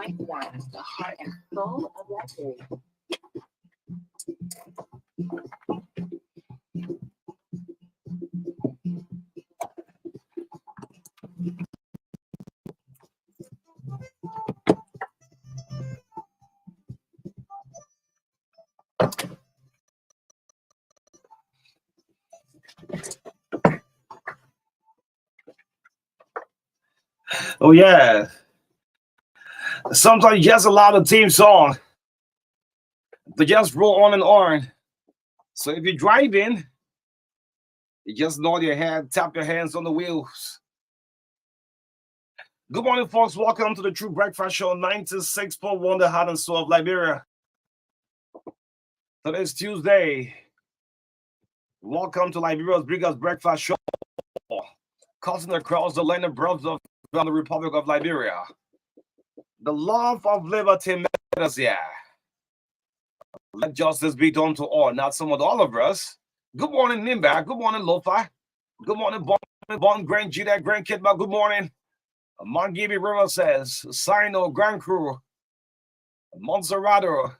90.1, the heart and soul of Liberia. Oh yeah. Sometimes you just allow the theme song to just roll on and on. So if you're driving, you just nod your head, tap your hands on the wheels. Good morning, folks. Welcome to the True Breakfast Show 96.1, the heart and soul of Liberia. Today's Tuesday. Welcome to Liberia's biggest breakfast show, cutting across the land and brothers of the Republic of Liberia. The love of liberty matters here. Let justice be done to all, not some of all of us. Good morning, Nimba. Good morning, Lofa. Good morning, Bon Grand Gita, Grand Kidma. Good morning. Mongibi River says, Sino, Grand Crew, Montserrato.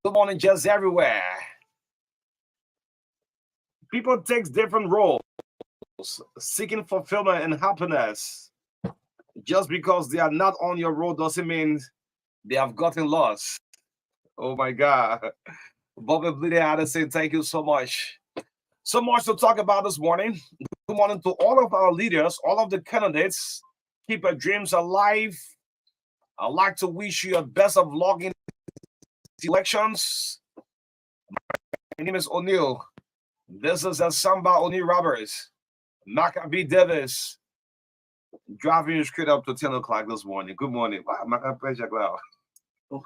Good morning, just everywhere. People take different roles, seeking fulfillment and happiness. Just because they are not on your road doesn't mean they have gotten lost. Oh my God. Bobby Bleeder had to say thank you so much. So much to talk about this morning. Good morning to all of our leaders, all of the candidates. Keep your dreams alive. I'd like to wish you the best of luck in elections. My name is O'Neill. This is a Samba O'Neill Roberts. MARKA B. Davis. Driving you straight up to 10 o'clock this morning. Good morning. Wow, MARKA pleasure. Oh.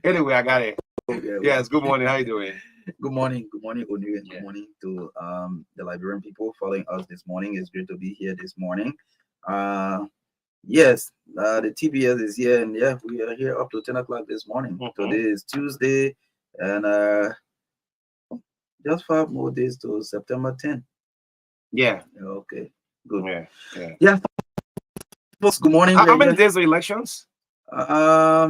Anyway, I got it. Okay, yes, good morning. How you doing? Good morning, O'Neill, and good morning to the Liberian people following us this morning. It's great to be here this morning. Yes, the TBS is here, and yeah, we are here up to 10 o'clock this morning. Today is Tuesday, and just 5 more days to September 10th. Yeah. Okay. Good. Yeah. Folks, good morning. How many days of elections? 35.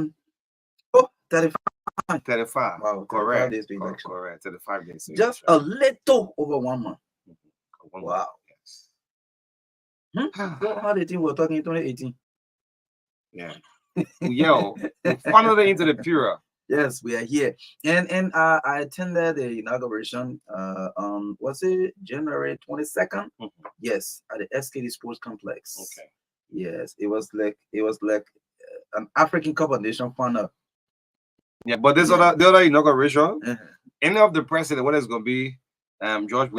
35. Wow, correct. 35 days to election. Correct. 35 days. Just a little over 1 month. Wow. Yes. How do you think we're talking in 2018? Yeah. Yo, finally into the period. Yes, we are here. And I attended the inauguration on, was it January 22nd? Yes, at the SKD Sports Complex. Okay. Yes, it was like an African Cup of Nations final. Yeah, but this the other inauguration, any of the president, what is going to be George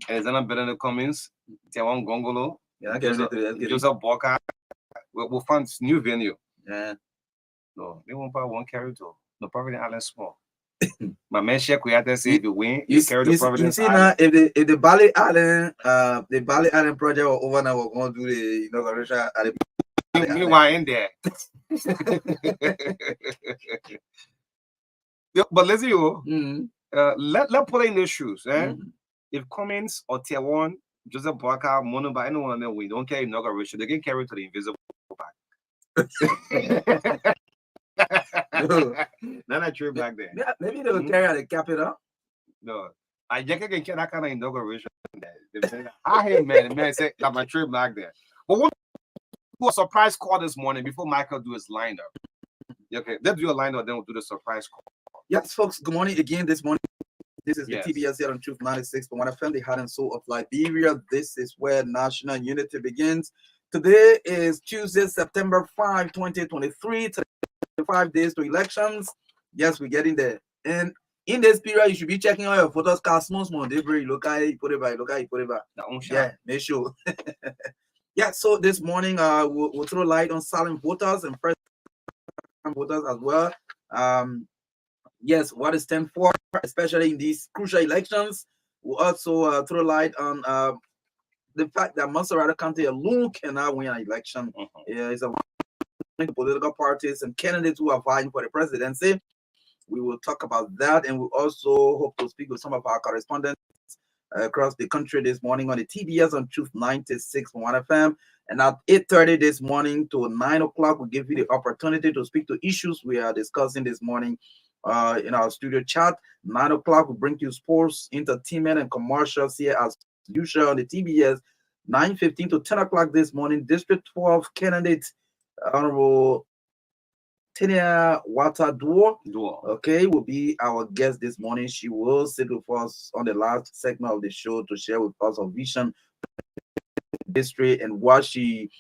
Alexander Benedict Cummings, Tiawan Gongolo, Joseph Boka, we'll find new venue. Yeah. No, they won't buy one carry to the Providence Island small. My man Sheikh we had to say if you win, you carry the Providence Island. Now, if the Bali Island project were over now, we're going to do the inauguration at the meanwhile in there. But let's see, let put in the shoes. If Cummings or Tier 1, Joseph Boaka, Mono by anyone of them, we don't carry inauguration, they can carry to the invisible back. Not a trip back there. Yeah, maybe they will carry out the capital. No, I just can get that kind of inauguration. They say, I hear man say that my trip back there. But one a surprise call this morning before Michael do his lineup. Okay, let's do a lineup, then we'll do the surprise call. Yes, folks. Good morning again this morning. This is the TBS here on Truth 96. But when I found the heart and soul of Liberia, this is where national unity begins. Today is Tuesday, September 5, 2023. 5 days to elections. Yes, we're getting there. And in this period, you should be checking all your photos. Small, yeah, make sure. Yeah, so this morning, we'll throw light on silent voters and first-time voters as well. Yes, what it stands for, especially in these crucial elections. We'll also throw light on the fact that Montserrat County alone cannot win an election. It's a the political parties and candidates who are vying for the presidency. We will talk about that, and we also hope to speak with some of our correspondents across the country this morning on the TBS on Truth 96.1 FM. And at 8:30 this morning to 9 o'clock, we give you the opportunity to speak to issues we are discussing this morning in our studio chat. 9 o'clock, we bring you sports, entertainment, and commercials here as usual on the TBS. 9:15 to 10 o'clock this morning, District 12 candidate, Honorable Tenia Wata Duo, okay, will be our guest this morning. She will sit with us on the last segment of the show to share with us her vision, history, and what she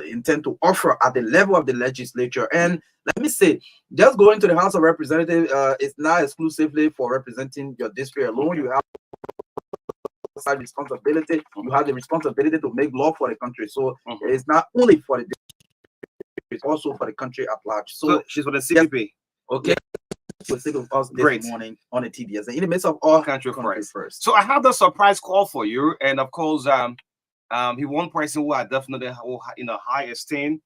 intend to offer at the level of the legislature. And let me say, just going to the House of Representatives is not exclusively for representing your district alone. You have side responsibility. You have the responsibility to make law for the country. So it's not only for the district, it's also for the country at large. So she's for the CPP. Yes, okay. We'll sit with us this morning on the TBS in the midst of all country first. So I have the surprise call for you, and of course, he one person who I definitely hold in a high esteem.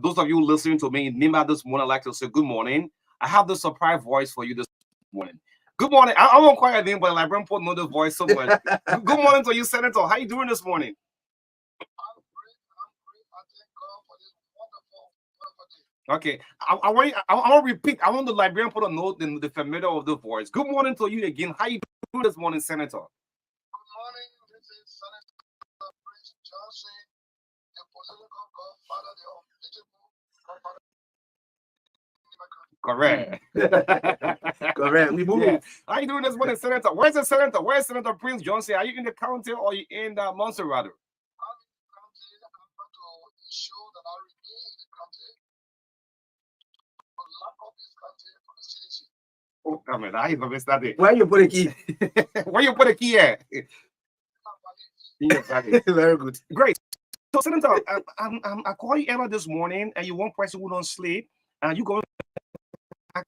Those of you listening to me, Nima this morning, I'd like to say good morning. I have the surprise voice for you this morning. Good morning. I won't call your name, but like I'm putting another voice somewhere. Good morning to you, Senator. How you doing this morning? Okay, I want to repeat. I want the librarian put a note in the familiar of the voice. Good morning to you again. How you doing this morning, Senator? Good morning. This is Senator Prince Johnson, the political godfather, the Correct. Correct. We move. Yeah. How you doing this morning, Senator? Where's the Senator? Where's Senator Prince Johnson? Are you in the county or are you in Montserrat? I'm in the county. I'm going to ensure that I remain in the county. Lock up this country for the citizen. Oh, come on. I even missed it. Where you put a key? Where you put a key at? Very good. Great. So, Senator, I call you earlier this morning, and you one person who don't sleep, and you go back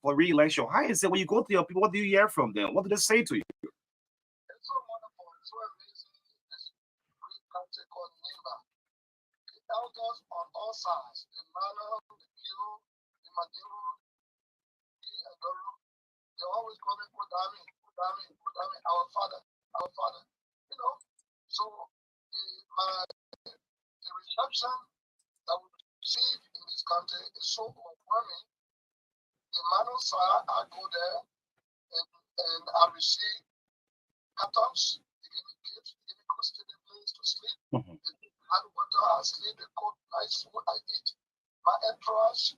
for re-election. How is it when you go to your people? What do you hear from them? What do they say to you? It's so wonderful. It's so amazing. This great country called Nimba. The elders on all sides, the Mana, the Pio, the Maduro, and Doro, they're always calling Kodami, our father. You know, so the reception that we receive in this country is so overwhelming. The Manu side, I go there and I receive cartons. They give me gifts, they give me custody place to sleep. They hot water, I sleep, they cook nice food, I eat. My entourage,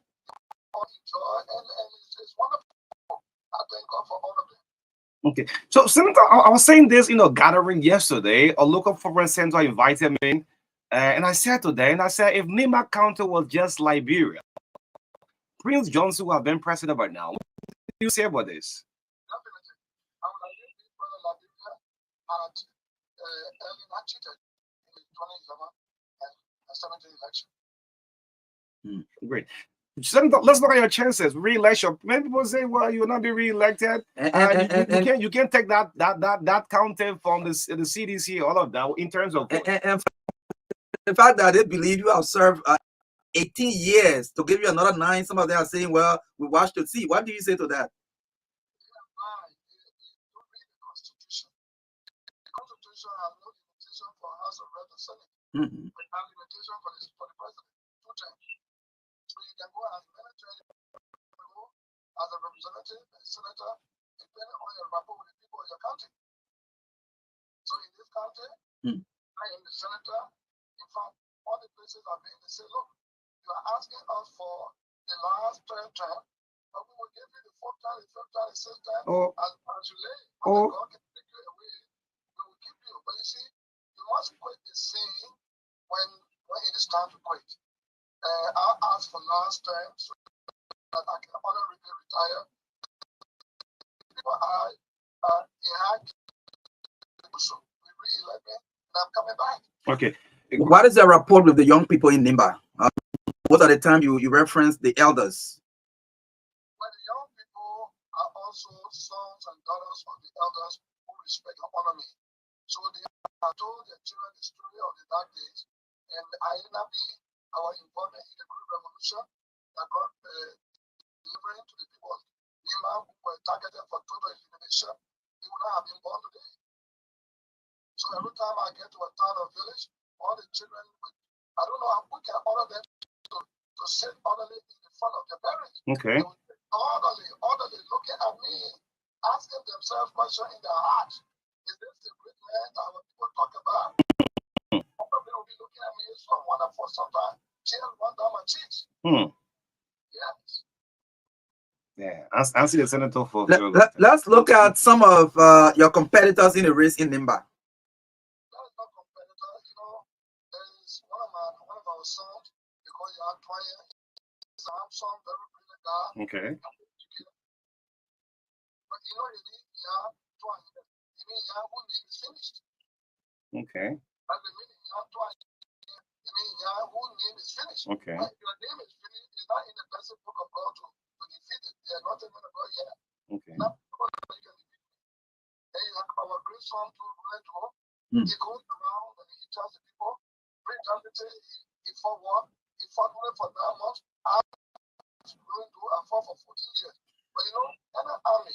all enjoy, and it's wonderful. I thank God for all of them. Okay, so Senator, I was saying this, gathering yesterday. A local foreign center invited me, and I said today, and I said, if Nima County was just Liberia, Prince Johnson would have been president by now. What do you say about this? Definitely. I would like to be brother Liberia at early not cheated in the 2011 and 17 election. Great. Senator, let's look at your chances. Re-election. Many people say, "Well, you will not be re-elected. You can't take that county from the CDC, all of that in terms of." And the fact that they believe you have served 18 years to give you another 9, some of them are saying, "Well, we watch to see." What do you say to that? Don't read the Constitution. The Constitution has no limitation for House of Reps and Senate. But have limitation for the president. 2 terms. So you can go as many terms as a representative and senator, depending on your rapport with the people of your country. So in this country, I am the senator. In fact, all the places are being they say, look, you are asking us for the last 3rd term, but we will give you the 4th term, the 5th term, the 6th term as you lay. When God can take you away, we will keep you. But you see, you must quit the scene when it is time to quit. I'll ask for last term so that I can honorably retire. People so we re-elect me, and I'm coming back. Okay. What is the rapport with the young people in Nimba? What are the time you reference the elders? Well, the young people are also sons and daughters of the elders who respect and honor me. So they have told their children the story of the dark days, and I not be our involvement in the Great Revolution that brought delivering to the people of Nimba who were targeted for total elimination. They would not have been born today. So every time I get to a town or village, all the children. I don't know how we can order them to sit orderly in the front of their parents. Okay. Orderly looking at me, asking themselves questions in their hearts. Is this the great man that people talk about? Probably will be looking at me so wonderful sometimes. Tears run down my cheeks. Yes. Yeah, I see the senator for. Let's look at some of your competitors in the race in Nimba. That is not competitor. You know, there is one of our sons, because you are trying. He's a handsome, very brilliant guy. Okay. But you know, you need twice. You mean who name is finished. Okay. That's the meaning. Twice. You mean who name is finished. Okay. But your name is finished. It's not in the blessed book of God to defeat it. They are not a man of God yet. Okay. Not because you can defeat it. Then you have our great son to Ruleto. He goes around and he tells the people, bring down the he fought war. He fought only for 9 months. Going to and fought for 14 years. But you know, in an army,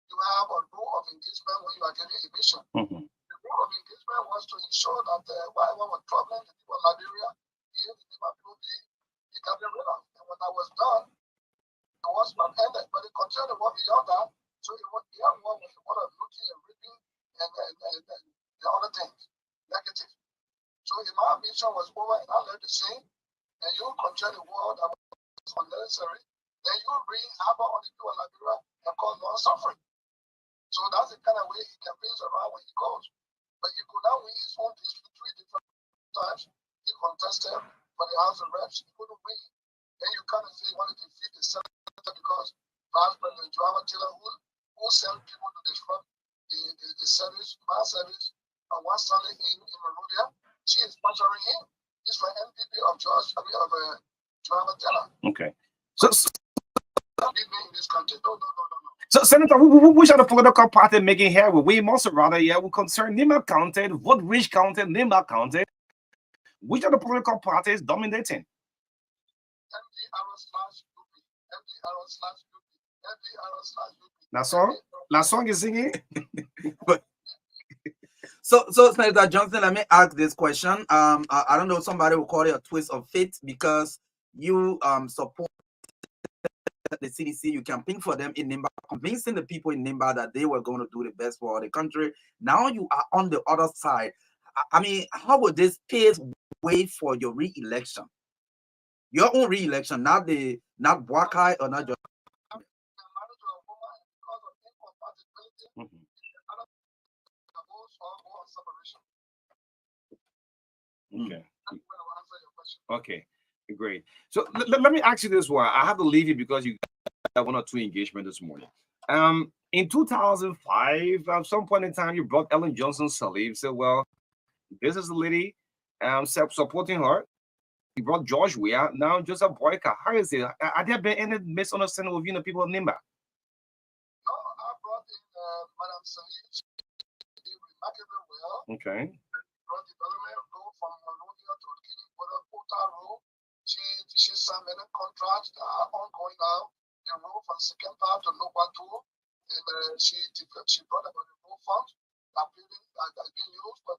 you have a rule of engagement when you are getting a mission. The rule of engagement was to ensure that whatever was troubling the people of Liberia, the people he can be rid of. And when that was done, the war ended. But it continued to work beyond that. So it was beyond war was a lot of looting and ripping and the other things, negative. So if my mission was over and I left the scene, and you continue the war that was unnecessary, then you bring harbor on the people of Liberia and cause more suffering. So that's the kind of way he campaigns around when he goes. But he could not win his own district 3 different times. He contested for the House of Reps. He couldn't win. Then you kind of say he wanted to defeat the senator because Vice President Joanna Taylor, who sent people to disrupt the service, my service, and one Sunday in Monrovia, she is sponsoring him. He's for MPP of Joanna Taylor. Okay. So in this country. No. So, Senator, which are the political party making here? We must rather, we concern Nimba County, Vote Rich County, Nimba County. Which are the political parties dominating? That song is singing. So, Senator Johnson, let me ask this question. I don't know, somebody will call it a twist of fate because you support the CDC, you campaign for them in Nimba, convincing the people in Nimba that they were going to do the best for the country. Now you are on the other side. I mean, how would this pave way for your re-election? Your own re-election, not Wakai or not just. Okay, great. So let me ask you this one. I have to leave you because you got 1 or 2 engagement this morning. In 2005, at some point in time, you brought Ellen Johnson Sirleaf. Said, well, this is the lady supporting her. You brought George Weah. Now Joseph Boyka. How is it? Have there been any misunderstanding with the people of Nimba? No, I brought in Madam Sirleaf. She did remarkably well. Okay. Brought development role from Monrovia to Guinea border quota role. She signed many contracts that are ongoing now. The role from second part to Nova 2. And she brought about the role fund that being used, but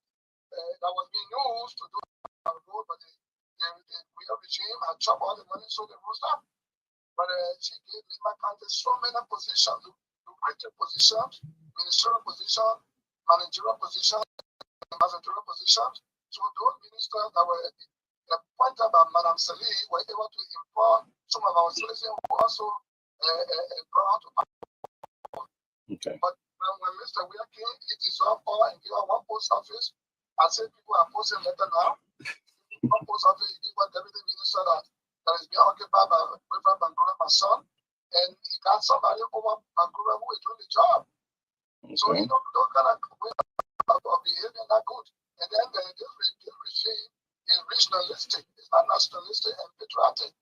that was being used to do a role, but the real regime had chopped all the money, so they rose up. But she gave Nimba County so many positions, lucrative positions, ministerial positions, managerial positions, ambassadorial positions. So those ministers that were appointed by Madam Sirleaf were able to import some of our citizens who also brought to power. Okay. But when Mr. Weah came, he dissolved all and gave her 1 post office. I said people are posting letter now. 1 post office, he gave one deputy minister that is being occupied by Reverend Bangura, my son. And he got somebody over Bangura who is doing the job. Okay. So you know, those kind of way of behavior not good. And then this regime is regionalistic. It's not nationalistic and patriotic.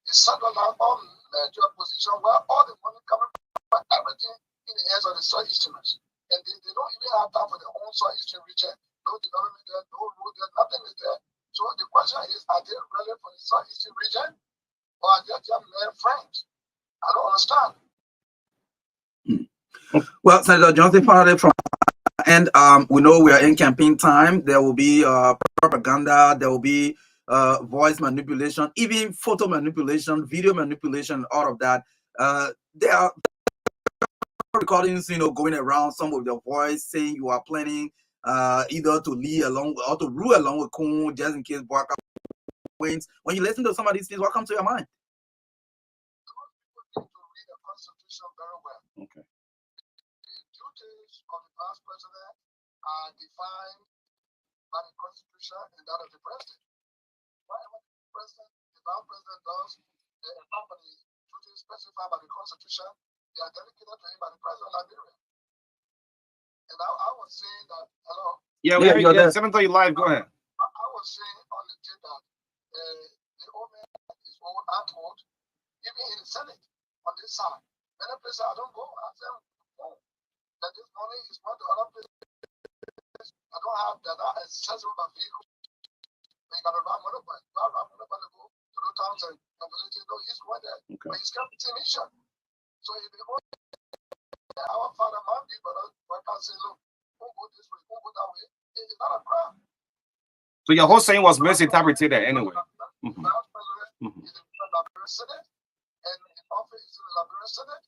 It's centered on all major positions where all the money coming from everything in the hands of the Southeasterners. And they don't even have time for their own Southeastern region. No development there, no road there, nothing is there. So the question is, are they really for the Southeastern region or are they just mere friends? I don't understand. Well, Senator Johnson, finally from And we know we are in campaign time. There will be propaganda, there will be voice manipulation, even photo manipulation, video manipulation, all of that. There are recordings, going around, some with your voice saying you are planning either to lead along or to rule along with Kun just in case Barker wins. When you listen to some of these things, what comes to your mind? People need to read the Constitution very well. Okay. The duties of the past president are defined by the Constitution and that of the president. Whatever the past president does, the duties specified by the Constitution, they are dedicated to him by the president of Liberia. And I was saying that, hello? Yeah, Senator, you live, go ahead. I was saying on the tape that the old man is old and old, even in the Senate, on this side. Many places I don't go, I say, oh, that this money is going to other places. I don't have that accessible by vehicle. You got to run motorbike. To go to the towns and villages. No, he's going there. Okay. But he's got the mission. So if they go, our father, my people, I can't say, look, who go this way, who go that way. It's not a crime. So your whole saying was misinterpreted anyway. The Vice President is in the Liberian Senate, and in office is in the Liberian Senate,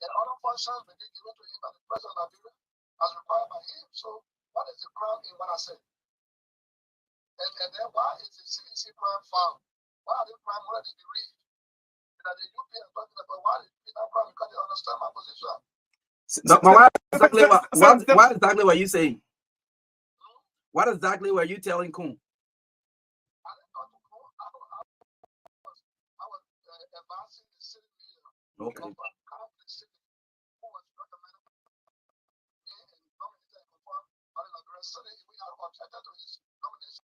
and other functions may be given to him by the President of Liberia as required by him. So what is the crime in what I said? And then why is the CDC crime found? Why are they crime already read? That the UP is talking about why did not crime because they understand my position. What exactly were you saying? What exactly were you telling Kun? I didn't talk to Kun. I was advising the city leader of the city who was recommended me and nominated and confirmed by the Liberia City. We are objected to his nomination.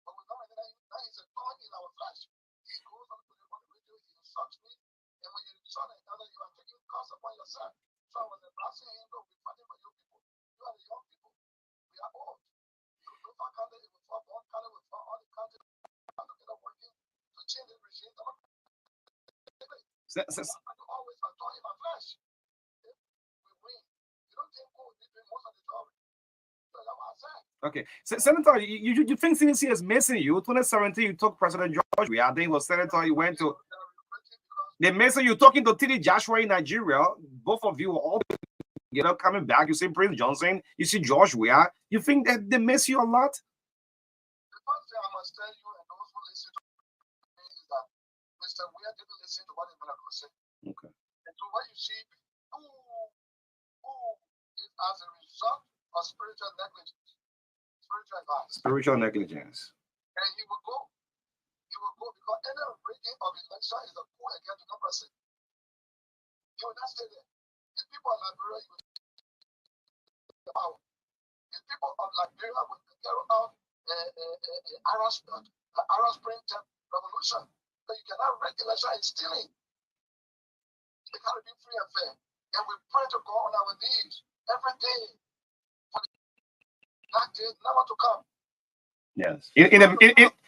But we nominated him. Now he's a thorn in our flesh. He goes on to the radio, he insults me. And when you insult another, you are taking cost upon yourself. So I was advising him, look, we're fighting for you people. You are the young people. We are old. You look for Canada, we fought one Canada, we fought all the countries together working to change the regime. I always a thorn in my flesh. If we win, you don't think we'll be doing most of the job. So that's what I said. Okay, Senator, you think CDC is missing you? 2017, you took President George. I think it was Senator. You went to. They missing you talking to TD Joshua in Nigeria. Both of you all coming back. You see Prince Johnson. You see George Weah. You think that they miss you a lot? The first thing I must tell you and those who listen to me is that Mr. Weah didn't listen to what the minister was saying. Okay. And so what you see, who is as a result of spiritual negligence, spiritual advice. Spiritual negligence. And he will go. He will go because any rigging of election is a coup against democracy. He will not stay there. The people of Liberia will the power. The people of Liberia will carry out Arab Spring revolution. But you cannot rig election and stealing. It got to be free and fair. And we pray to God on our knees every day for that day never to come. Yes.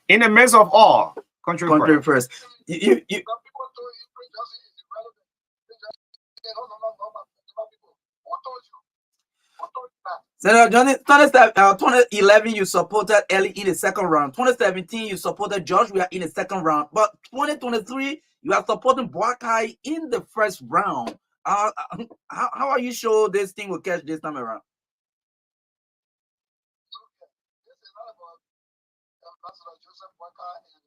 In the midst of all, country first. You People told you Prince Johnson is irrelevant. No, people. Who told you? Who told you that? Senator Johnny, 2011 you supported Ellie in the second round. 2017 you supported George Weah in the second round. But 2023 you are supporting Boakai in the first round. How are you sure this thing will catch this time around? This is not about Ambassador Joseph Boakai and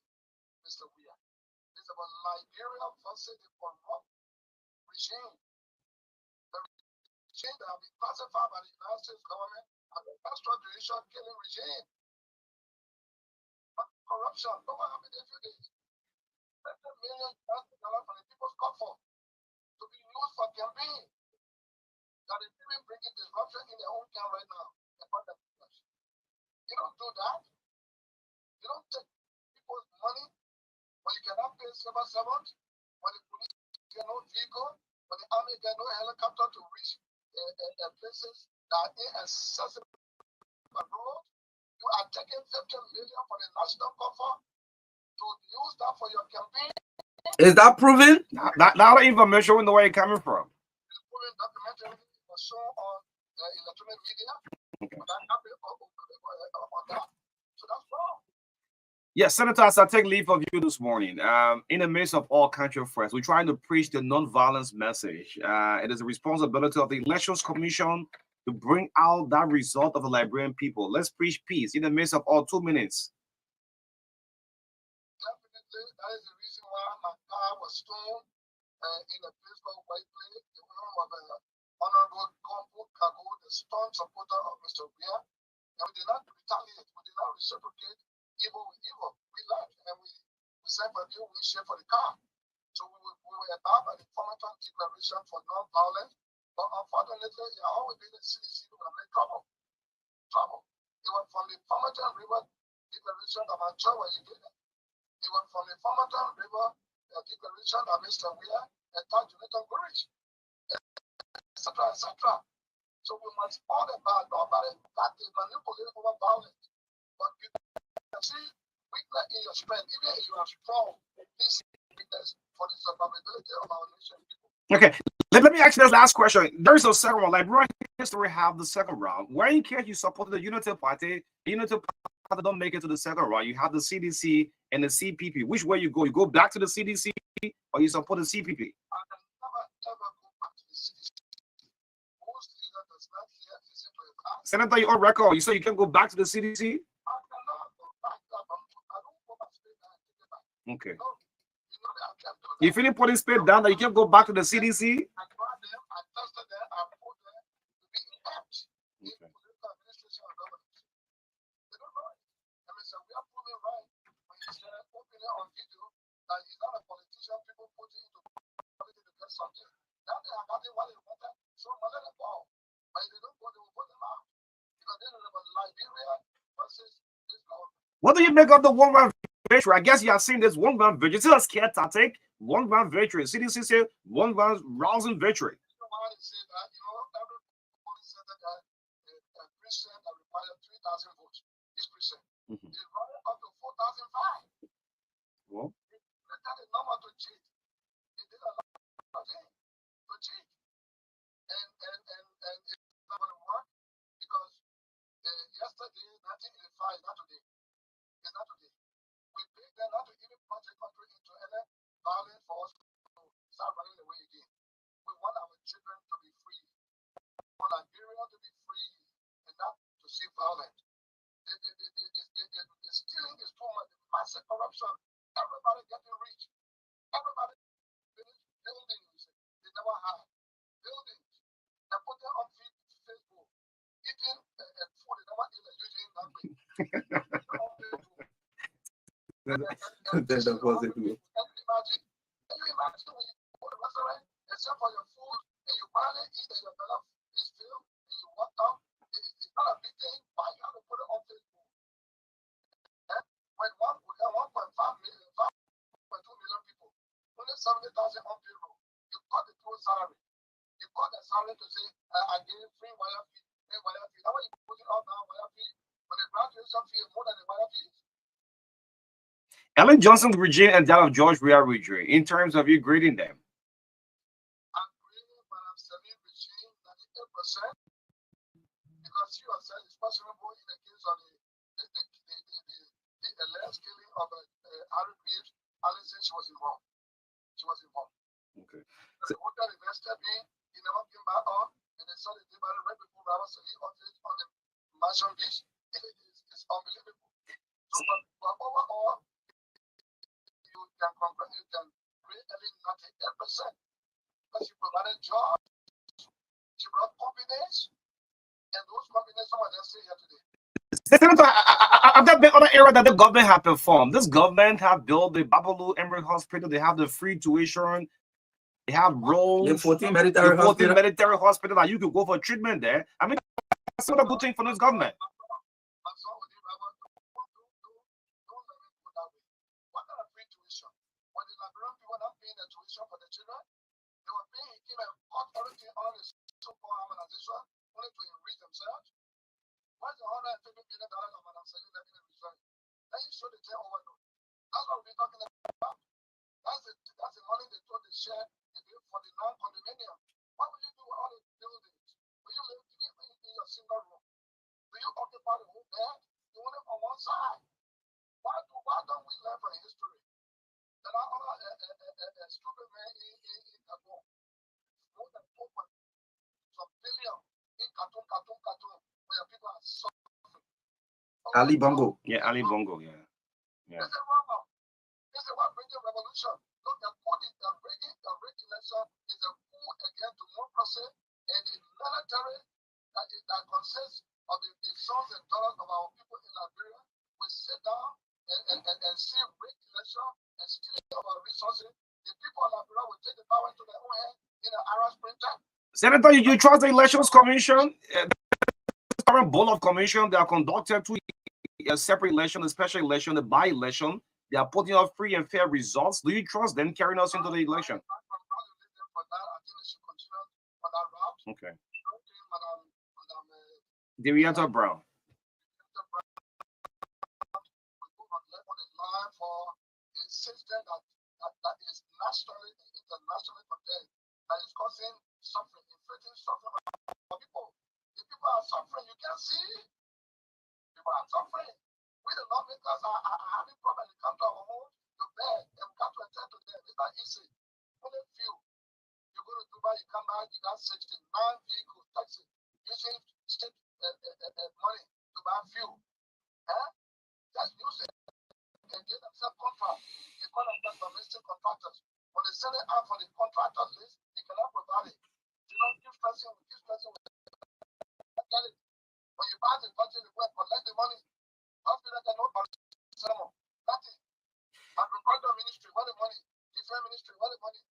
Mr. Weah. It's about Liberia versus the corrupt regime. The regime that have been classified by the United States government as an extrajudicial killing regime. But corruption, look what happened in a few days. $50 million from the people's coffers to be used for campaign. That is even bringing disruption in their own town right now. You don't do that. You don't take people's money when you cannot pay civil servants, when the police get no vehicle, when the army get no helicopter to reach places that are inaccessible by road. You are taking $50 million from the national coffer to use that for your campaign. Is that proven? Not information we know where it's coming from. It's proven documentary was shown on electronic media. But I'm happy on that. So that's wrong. Yes, Senator, as I take leave of you this morning, in the midst of all country friends, we're trying to preach the non-violence message. It is the responsibility of the Elections Commission to bring out that result of the Liberian people. Let's preach peace in the midst of all 2 minutes. Definitely, that is the reason why my car was stolen in a place called White Place, the home of Honorable Gombo Kago, the strong supporter of Mr. Weir. And we did not retaliate, we did not reciprocate evil with evil. We left and we sent for you, we share for the car. So we were about by the Formaton Declaration for non-violence, but unfortunately, it always been the CDC who made trouble. It was from the Formaton River Declaration that I'm sure when you did it. It was from the Formaton River Declaration that Mr. Weir attacked Jonathan Burridge, etc., etc. So we must all about that they manipulate over violence. But you can see weakness in your strength, even if you are strong, this weakness for the survivability of our nation. Okay, let me ask you this last question. There's no second round. Like, Liberian history have the second round. Where in case you support the Unity Party, the Unity Party don't make it to the second round, you have the CDC and the CPP. Which way you go? You go back to the CDC or you support the CPP? I can never ever go back to the CDC. Most leader does not hear, listen to a class. Senator, you on record. You say you can go back to the CDC? I cannot go back. I don't go back to the CDC. Okay. No, you know that I can't do that. You finish putting spit down that you can go back to the CDC? I tried them, I tested them, I put them to be inept in political administration and governance. They don't know it. I mean, so we are proving right when he said openly on video that he's not a politician, people put him into politics to get something. Now they are getting what they wanted, so money the ball. But if they don't go, they will put them out. Because they don't know about Liberia versus this government. What do you make of the one-round victory? I guess you have seen this one-round victory. It's still a scare tactic. One-round victory. CDC said one-round rousing victory. You know why they say that? You know, every police center that a precinct that requires 3,000 votes. Each precinct. They run up to 4,005. Well, That is normal to cheat. They did a lot of things to cheat. And it's not going to work because yesterday, 1985, not today. It's not today. We paid them not to even put the country into any violence for us to start running away again. We want our children to be free. We want Liberia to be free and not to see violence. The stealing is too much. Massive corruption. Everybody getting rich. Everybody buildings they never had. Buildings. They put them on Facebook. Eating food they never eat using that way. That's the positive. Can you imagine when you go to a restaurant, except for your food, and you finally eat and your belly is filled, and you walk out, it's not a big thing, but you have to put it on Facebook. And when 1.5 million, 5.2 million people, only 70,000 on payroll, you cut the full salary. You cut the salary to say, I gave free wire fee, pay wire fee. Now when you put it on now, wire fee, when the graduation fee is more than the wire fees. Ellen Johnson's regime and that of George Weah regime, in terms of you greeting them. I'm greeting Madam Salim regime 98% because she was said it's questionable in the case of the alleged killing of Harry Reeves. Alice said she was involved. She was involved. Okay. The hotel invested in, he never came back on, and they saw the debate right before Robert Salim on the Mansion Beach. It's unbelievable. So, but overall, you can create only 98% because she provided jobs, she brought companies, and those companies, some of them stay here today. Have there been other areas that the government have performed? This government have built the Babalu Emery Hospital, they have the free tuition, they have roads, The 14 military hospital. military hospital that you could go for treatment there. I mean, that's not a good thing for this government. What kind of free tuition? When the Liberian people not paying the tuition for the children, they were paying him and cut everything on the so-called harmonization only to enrich themselves. What's the $150 million of Madam Salim left in the reserve? Then you show the care overload. That's what we're talking about. That's the money they told the share for the non-condominium. What will you do with all the buildings? Will you live in your single room? Do you occupy the whole bed? You want it on one side. Why don't we learn from history? There are other stupid men in Gabon. More than 4 some billion in cartoon, where people are suffering. Ali Bongo. Yeah, Ali Bongo. Yeah. This is wrong. This is what brings revolution. Look, the rigged election is a coup against democracy and the military that consists of the sons and daughters of our people in Liberia. We sit down and see rigged election and stealing of our resources. The people of Liberia will take the power into their own hands in the Arab Spring time. Senator, you trust the Elections Commission? The current board of commission, they are conducted to a separate election, a special election, a by-election. They are putting out free and fair results. Do you trust them carrying us into the election? Okay. Darietta Brown. That is nationally and internationally condemned, that is causing suffering, inflicting suffering for people. The people are suffering, you can see. People are suffering. We the lawmakers are having problems. They come to our home, to bed, and we come to attend to them. It's not easy. Only few. You go to Dubai, you come back, you got 69 vehicles, taxi, using state money to buy fuel. That's music. They get themselves contracts. They call themselves domestic contractors. When they send it out for the contractors list, they cannot provide it. You don't give person with this person. Get it. When you buy the country, they go and collect the money. Hospital can not ceremony. Nothing. Agricultural ministry, what the money? Defense ministry, what the money?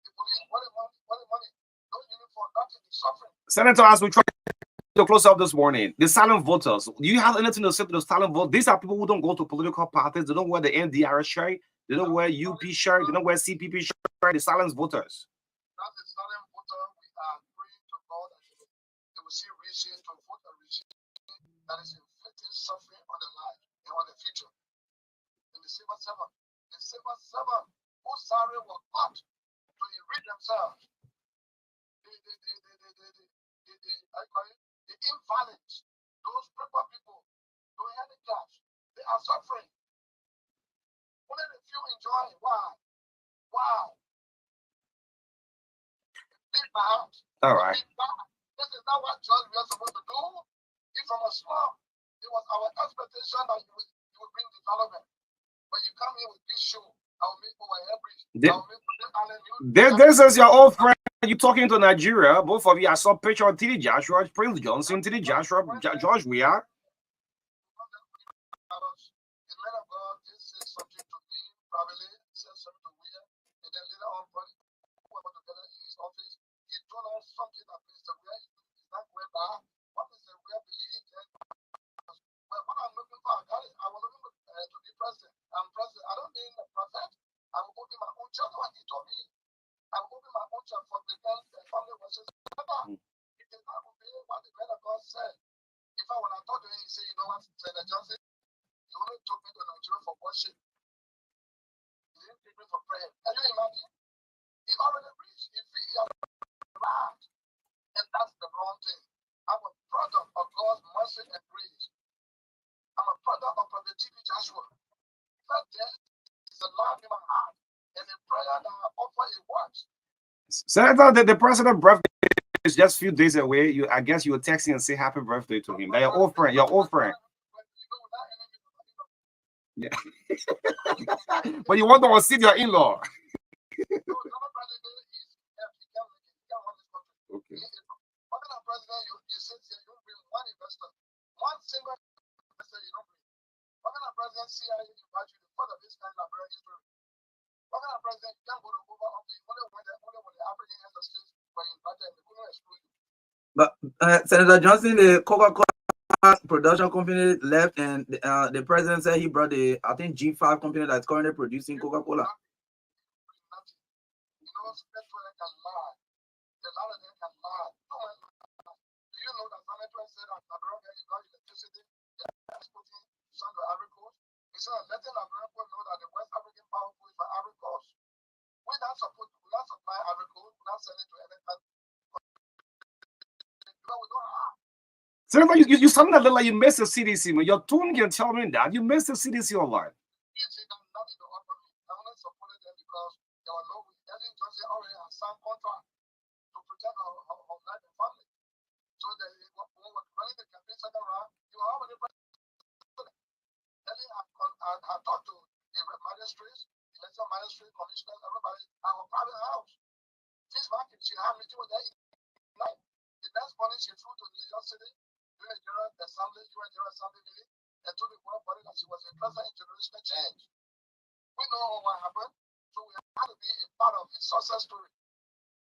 The police, what the money? What the money? No uniform, nothing. They're suffering. Senator, as we try to close up this morning, the silent voters, do you have anything to say to the silent voters? These are people who don't go to political parties. They don't wear the NDR shirt. They don't wear UP shirt. They don't wear CPP shirt. The silent voters. That's the silent voter. We are praying to God that they will see reason to vote a regime that is inflicting suffering on their life and on the future. And the civil servant whose salary was cut to enrich themselves. The invalid, those poor people, those handicaps, they are suffering. Only the few enjoy. Why? Leave my house. All right. This is not what church we are supposed to do. If from a slum, it was our expectation that you would bring development. But you come here with this show, I will make over every. This is your old friend. You talking to Nigeria? Both of you. I saw picture of T.D. Joshua, Prince Johnson, T.D. Joshua, George Weah. The man of God did say something to me, probably said something to Weah, and then later on, who were together in his office, he told us something that Mr. Weah is not going back. What Mr. Weah believed, well, what I'm looking for, I was looking to be president. I'm president. I don't mean a prophet. I will open my own church. What he told me, I will open my own church for the family worship. He did not obey what the man of God said. In fact, when I talked to him, he said, you know what, Senator Johnson, he only took me to Nigeria for worship. He didn't take me for prayer. Can you imagine? He already preached. He arrived. And that's the wrong thing. I'm a product of God's mercy and grace. I'm a product of Prophet T.B. Joshua. That there is a love in my heart. And a prayer that I offer, it works. Senator, the president's birthday is just a few days away. I guess you were texting and say happy birthday to him. Like your old friend. Yeah. But you want to see your in-law. Okay. President, you sit here, you bring one investor, one single investor, you don't bring. What kind of president CIA invite you for this kind of history? What kind of president you can't go to over of the only when the African ancestors were invited, they couldn't exclude you. But Senator Johnson, the Coca-Cola production company left, and the president said he brought I think G5 company that's currently producing Coca-Cola. You know, Spectrum can lie. A lot of them can lie. Do you know that Spectrum said that Liberia is not electricity? They are exporting some to Ivory Coast. He said, letting Liberia know that the West African power goes for Ivory Coast. We not supply Ivory Coast, we not sell it to any country. Because we don't have. Senator, you sound a little like you missed the CDC. Man. Your tone can tell me that you missed the CDC online. Nothing to offer me. I only supported them because they were low. Ellen Johnson already has some contract to protect our life and family. So when we're running the campaign second round, you are already president. Ellen had talked to the magistrates, the election magistrate, commissioners, everybody, our private house. This market, she had a meeting with them night. The next morning, she flew to New York City during a General Assembly, UN General Assembly meeting, and told the world body that she was interested in generational change. We know what happened, so we had to be a part of the success story.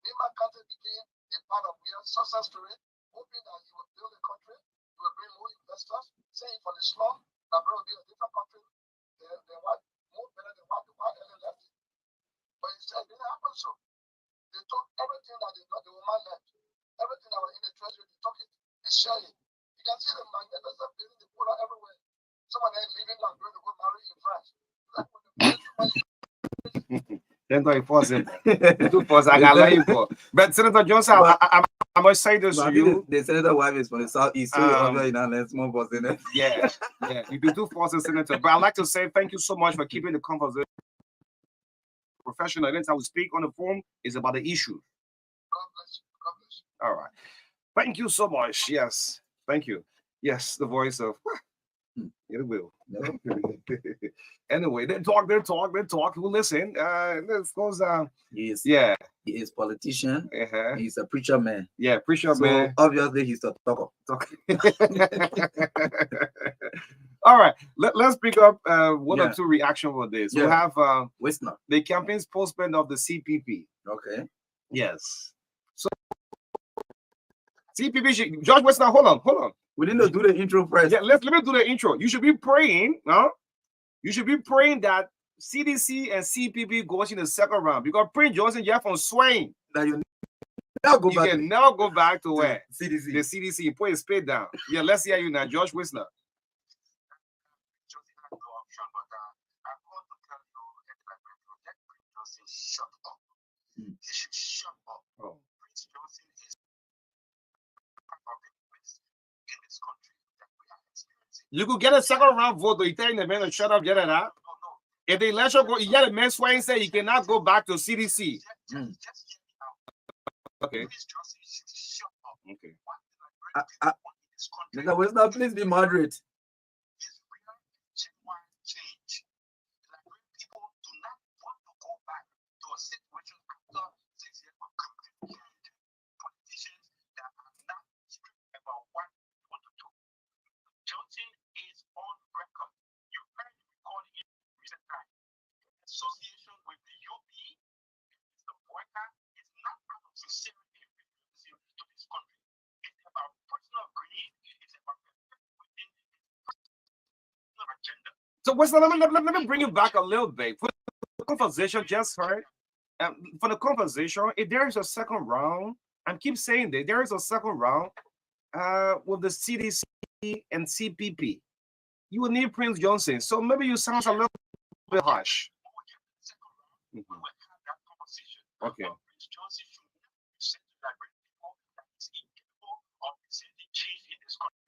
Lima County became a part of our success story, hoping that you will build a country, you will bring more investors, saying for the slum, that will be a different country, they want more better than what Ellen left it. But instead, it didn't happen so. They took everything that they got, the woman left. Everything that was in the treasury, they took it. They share it. You can see the magnificent building, the water everywhere. Someone there living like going to go marry in France. Like when Senator, I got like you. But Senator Johnson, I must say this to you. The senator wife is from the southeast, so obviously now let's move on. Yeah, you do force a senator. But I'd like to say thank you so much for keeping the conversation professional. Anytime we speak on the phone is about the issue. God bless you. God bless you. All right. Thank you so much. Yes. Thank you. Yes, the voice of it will. Anyway, they talk. Who listen? This goes He is politician. He's a preacher man. Yeah, preacher so man. Obviously, he's a talker. All right, let's pick up one or two reaction for this. We have the campaign's postponement of the CPP. Okay. Yes. So CPP, George Westner, hold on. We didn't do the intro first. Yeah, let me do the intro. You should be praying, You should be praying that CDC and CPP goes in the second round because Prince Johnson, you're from Swain. That you can now go back to where? CDC. The CDC. Put his spade down. Yeah, let's hear you now, George Whistler. He should shut up. Oh. Prince Johnson is part of the West in this country that we are experiencing. You could get a second round vote, though. You telling the man to shut up, get it out. No. If the election go, the man Swain say he cannot go back to CDC. Just hear me out. Okay. Prince Johnson should shut up. Okay. Mr. Westner, please be moderate. Is real genuine change. Like when people do not want to go back to a situation after 6 years of politicians that are not strict about what they want to do. Johnson is on record. You heard the recording in recent time. Association with the UP and Mr. Boyka is not out of sincerity and patriotism to this country. It's about personal greed. It's about within personal agenda. So Westner, let me bring you back a little bit. For the conversation just heard, for the conversation, if there is a second round, and keep saying that there is a second round with the CDC and CPP, you will need Prince Johnson. So maybe you sound a little bit harsh. We will have that conversation. Okay. Prince Johnson should not be sent to direct people that is incapable of presenting change in this country.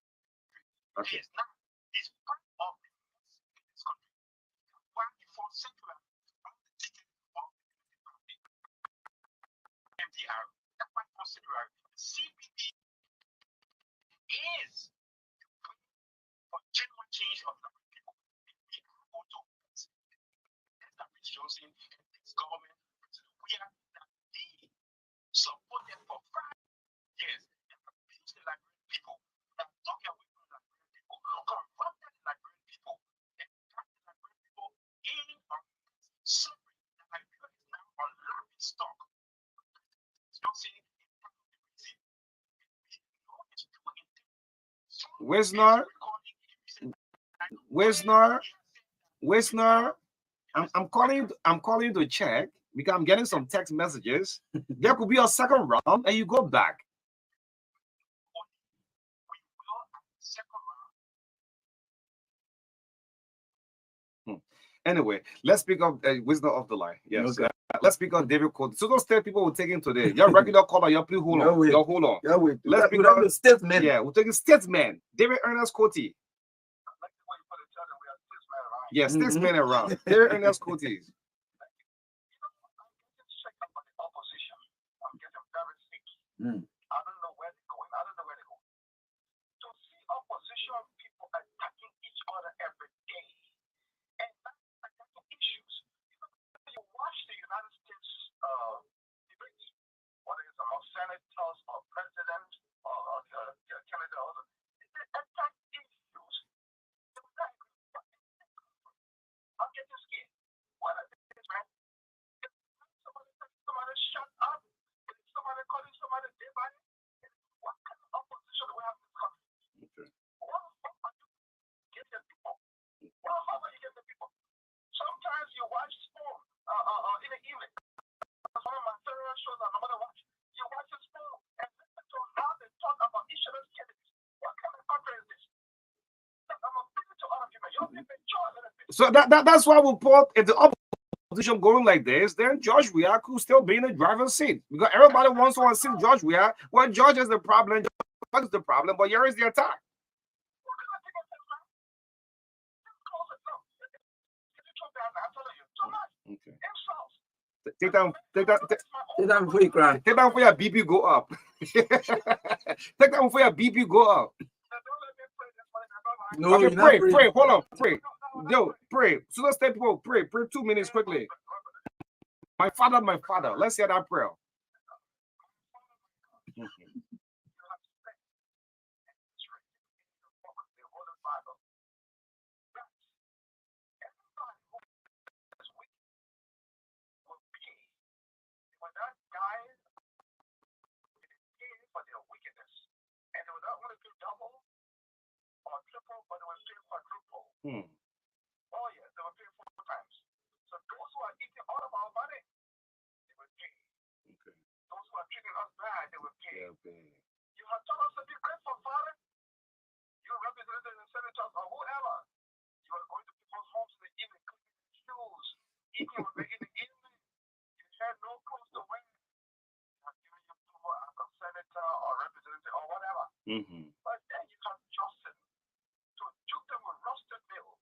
Okay. He is not. He's part of the mess in this country. Why he fought secular on the ticket of the public MDR. That's why for secular. CPP is for genuine change of the people. We are going to that Prince Johnson and his government we are that he supported for 5 years and abused the Liberian people. That took away from the Liberian people, corrupted the Liberian people, and got the Liberian people in on suffering. The Liberia is now on laughing stock. Johnson is part of the reason. We know it's true intent. Wisner, I'm calling you to check because I'm getting some text messages. There could be a second round and you go back. Anyway, let's speak of wisdom of the line. Yes. Okay. Let's speak on David Code. So those 10 people we're taking today. Your regular caller, your please hold on. Your hold on. Yeah, wait. Let's speak on the statesman. Yeah, we're taking statesman. David Ernest Coty. Yeah, statesman around. David Ernest Coty. I don't know where they're going. I don't know where they're going. To see opposition people attacking each other every day and not attacking issues. You watch the United States debates, whether it's among senators or president or Canada, they attack issues. I'm getting scared. What are these, man? Somebody shut up. Somebody calling somebody day by day. What kind of opposition do we have in this country? How are you get the people? How are you get the people? Sometimes you watch sport in the evening. That's one of my favorite shows that nobody watch. You watch the sport and listen to how they talk about each other's candidates. What kind of country is this? I'm appealing to other people. Your people choose other people. So that's why we put if the opposition going like this, then George Weah could still be in the driver's seat because everybody wants to see George Weah. Well, George is the problem. George is the problem, but here is the attack. Okay. Take down before you cry. Take down for your BP go up. Take down for your BP go up. No, okay, you're pray, hold on, pray. Yo, pray. So let's take people, pray 2 minutes quickly. My father, let's hear that prayer. But they were paying quadruple. Oh yeah, they were paying 4 times. So those who are eating all of our money, they were paying. Okay. Those who are treating us bad, they were paying. You have taught us to be grateful, Father. You representatives and senators or whoever. You are going to people's homes in the evening, cooking shoes, eating with them in the evening. You had no clothes to wear. You have given your people as a senator or representative or whatever. But then you have chosen to juke them with rusted meal.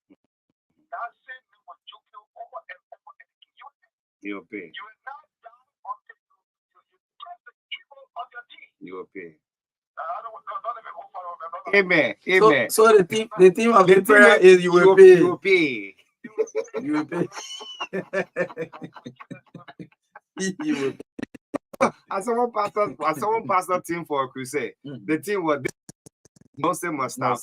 That same meal will juke you over and over and again. You will pay. You will not die until you press the evil of your deed. You will pay. Don't let me go far over. Amen. Amen. So the theme of the prayer is you will pay. You will pay. You will pay. You will pay. As someone pastor team for a crusade, the team was no say must stop.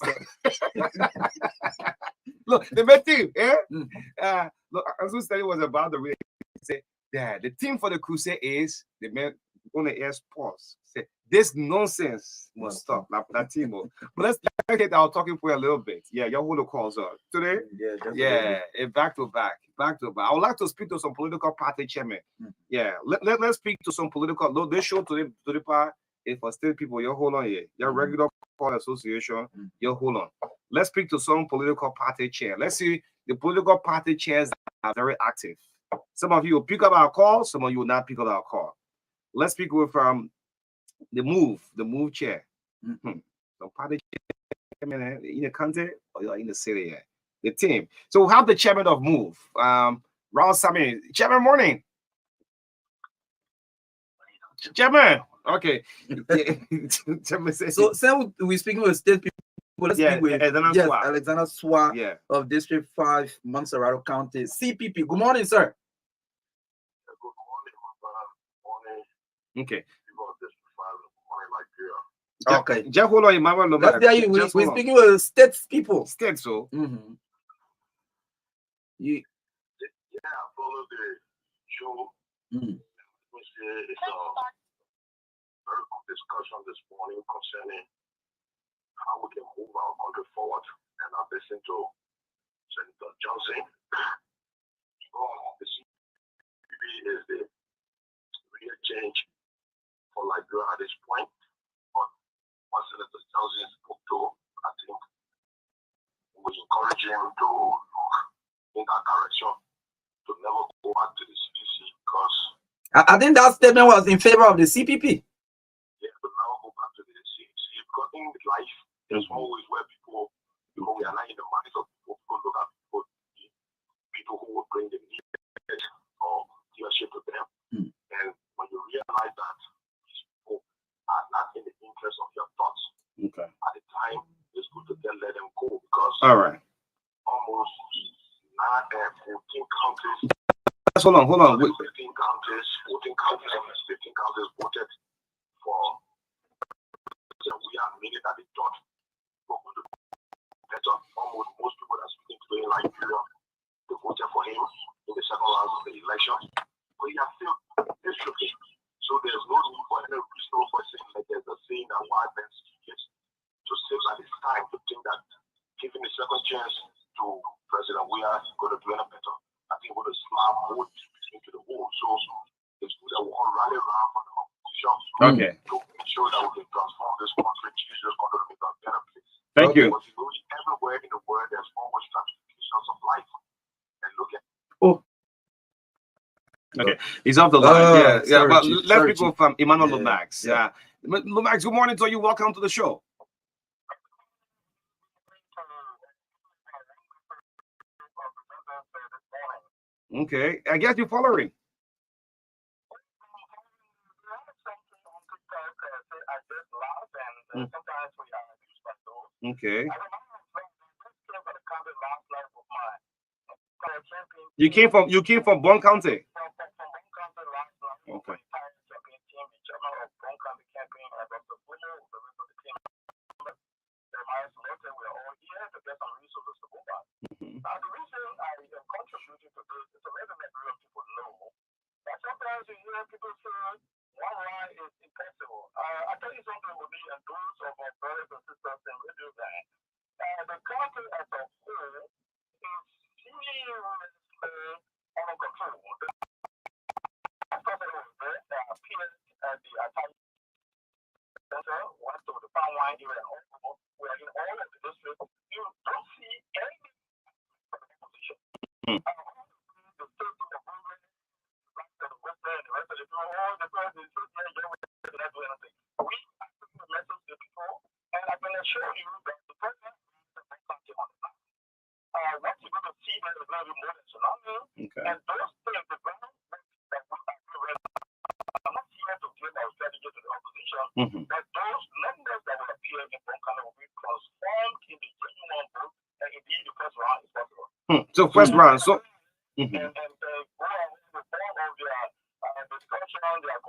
Look, the main team, look, Ansu study was about the way say, yeah, the team for the crusade is the man on the air pause. Say this nonsense must stop. That team. But let's get our talking for a little bit. Yeah, your whole calls up today. Yeah, back to back. I would like to speak to some political party chairman. Yeah, let's speak to some political. Look, this show to the part. If for state people, you hold on here. Your regular call association, you hold on. Let's speak to some political party chair. Let's see the political party chairs are very active. Some of you will pick up our call, some of you will not pick up our call. Let's speak with the move chair. So party chairman in the country or you're in the city here. The team. So we have the chairman of Move. Raul Sami. Chairman, morning. Chairman. Okay. So we're speaking with state people. Let's speak with Alexander Swa of District 5, Montserrat County, CPP. Good morning, sir. Good morning, my brother. Morning. Okay. People of District 5, morning, like Okay. Just hold on, Mama. We're speaking with state people. Yeah, follow the show. It's a very good discussion this morning concerning how we can move our country forward. And I listened to Senator Johnson. The CPP is the real change for Liberia at this point. But what Senator Johnson spoke to, I think we encourage him to look in that direction. back to the CDC because I think that statement was in favor of the CPP. yeah, but now go back to the CDC because in life there's always where people, because we are not in the minds of people, look at people who will bring the need or leadership to them. And when you realize that these people are not in the interest of your thoughts, at the time it's good to then let them go because almost 14 countries. Hold on. 14 countries voted for. So we are meaning that they thought we're going to better. Almost most people that are speaking today in Liberia, they voted for him in the second round of the election. But he has still history. So there's no need for any reasonable person, like there's a saying that white men speak to say that it's time to think that giving a second chance to President we are going to do any better. I think we're going to slam more into the wall. So it's good that we all rally around for the opposition. To ensure that we can transform this country, change this country to make a better place. Thank you. Because everywhere in the world, there's always stratifications of life. And look at Okay, he's off the line. Sorry, But Chief. let's Sorry, go Chief. from Emmanuel Lomax. Yeah. Lomax, good morning to you. Welcome to the show. Okay, I guess you're following. Okay. You came from Bon County. Okay. Now, the reason I am contributing to this is to let the Nigerian people know that sometimes you hear people say, one lie is impossible. I tell you something with me and those of our brothers and sisters in radio that the country as a whole is seriously under control. The president was there that appeared at the attack center, went to the Palm Wine area, we are in all of the districts. You don't see any opposition. The state of the government, the Western, and the rest of the people, all the president, we are sending the message to people, and I can assure you that the president is the next country on the map. What you're going to see there is going to be more than tsunami, and those things, the ground that we are doing, I'm not here to give our strategy to the opposition, but those numbers that will appear in Bonkana will be transformed in the genuine vote, and indeed the first round is possible. So first round, so. And go ahead with all of their discussion, their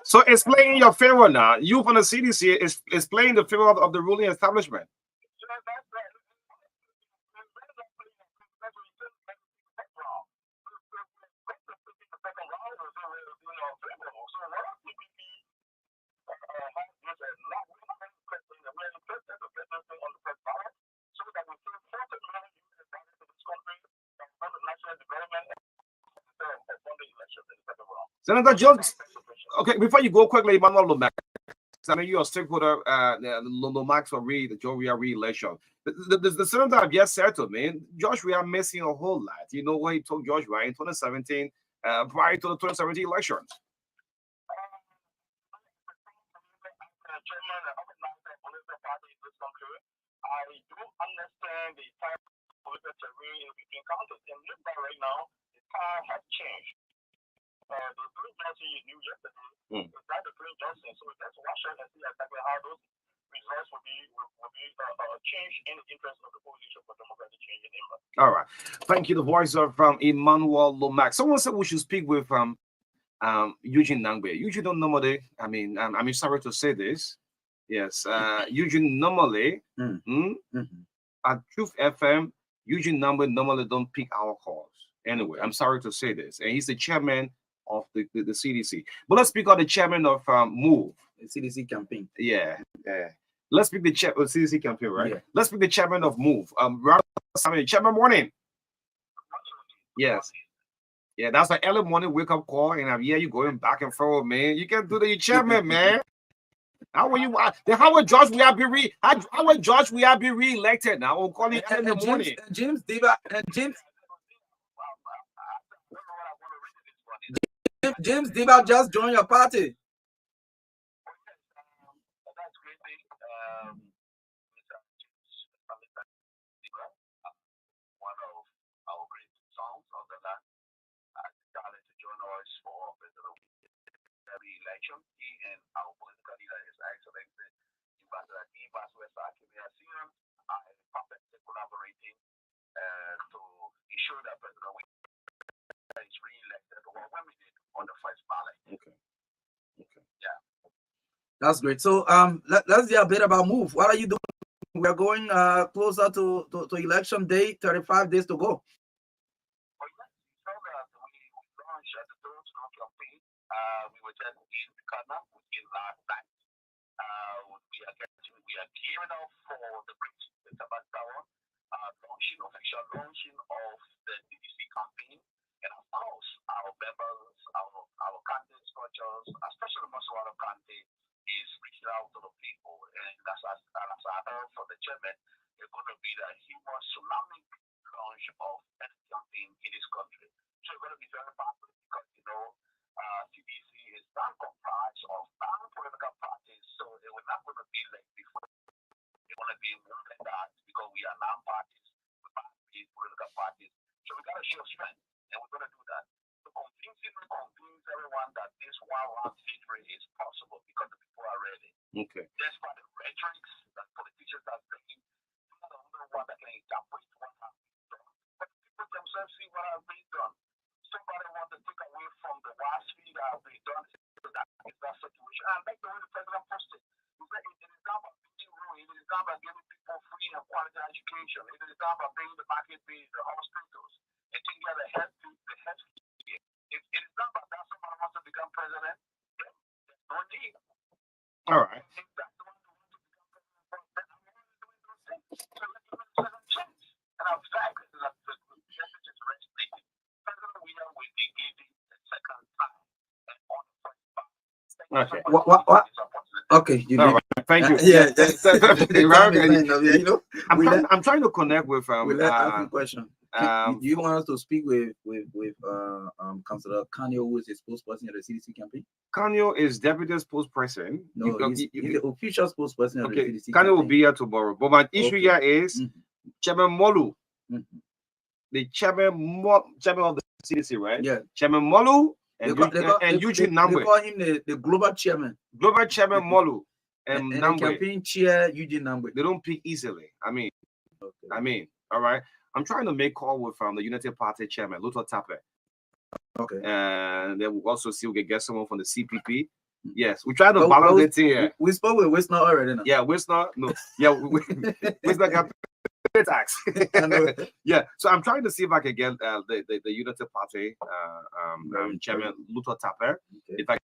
So it's playing in your favor now. You from the CDC is playing in the favor of the ruling establishment. Senator Jones, okay, before you go quickly, Emmanuel Lomax, I know you're a stakeholder, Lomax for the Joshua re-election. The senator have just said to me, Josh, we are missing a whole lot. You know what he told Joshua in 2017, prior to the 2017 elections. I do understand the type of political terrain in between countries, and look back right now, the time has changed. The Green Johnson you knew yesterday is not the Green Johnson, so let's watch out and see exactly how those results will be changed in the interest of the coalition for democratic change in England. All right, thank you. The voice of Emmanuel Lomax. Someone said we should speak with Eugene Nangbe. Eugene don't normally. I'm sorry to say this. Yes, Eugene normally at Truth FM, Eugene Nangbe normally don't pick our calls. Anyway, I'm sorry to say this, and he's the chairman of the CDC. But let's speak of the chairman of MOVE, the CDC campaign. Yeah. Let's speak the CDC campaign, right? Yeah. Let's speak the chairman of MOVE. Chairman, morning. Yes. Yeah, that's an early morning wake up call, and I'm here. You going back and forth, man. You can do the chairman, man. How will you? Then how will George we have be how will George we have be re-elected now? We'll call it in the morning. James Diva James Diva just joined your party. That's great thing. One of our great songs of the last decided to join us for every election. He and our political leader, His Excellency, Ambassador West Akimiasian, are perfectly collaborating to ensure that President Wilson is re-elected or when we did on the first ballot. Okay. Yeah. That's great. So let's hear a bit about Move. What are you doing? We are going closer to election day, 35 days to go. We launched the door-to-door campaign. We were just in Ghana, which is last night. We are gearing up for the great Sabbath Tower, official launching of the DDC campaign, and of course, our members, our county structures, especially Masuara County, is reaching out to the people, and as I heard from the chairman, it's going to be the human tsunami launch of any campaign in this country. So it's going to be very powerful because CDC is not comprised of non-political parties, so it will not going to be like before. It's going to be more than that because we are non-parties, we political parties. So we got to show strength, and we're going to do that. To convince everyone that this one-round victory is possible because the people are ready. Okay. Despite the rhetoric that politicians are bringing, they're not the only one that can interpret what has been done. But people themselves see what has been done. Somebody wants to take away from the last fee that has been done. So that is that situation. And like the way the president posted, he said it is not about being ruined, it is not about giving people free and quality education, it is not about paying the market bills, the hospitals, and taking care of the health care. If it is not about that, somebody wants to become president, then there's no need. All right. If that's the one who wants to become president, then I'm only doing those things. So let's give it a second chance. And I'm fact that the message is resonating. President William will be given the second time and on the first time. Okay. What? Okay, you All right. Thank you. yeah. I'm trying to connect with we'll ask you a question. Do you want us to speak with Councillor Kanyo, who is the spokesperson of the CDC campaign? Kanyo is deputy spokesperson. No, he's the official spokesperson of the CDC Kanyo campaign. will be here tomorrow. But my issue here is Chairman Molu, the chairman of the CDC, right? Yeah. Chairman Molu and Eugene Nambwe. They call him the global chairman. Global chairman Molu and the Nambwe. campaign chair Eugene Nambwe. They don't pick easily. I mean, all right. I'm trying to make call with the United Party chairman, Luther Tapper. Okay. And then we'll also see we can get someone from the CPP. Yes, we try to balance it here. We spoke with Wisner already now. Yeah, Wisner. No. Yeah, Wisner got tax. Yeah, so I'm trying to see if I can get the United Party chairman Luther Tapper. Okay. If I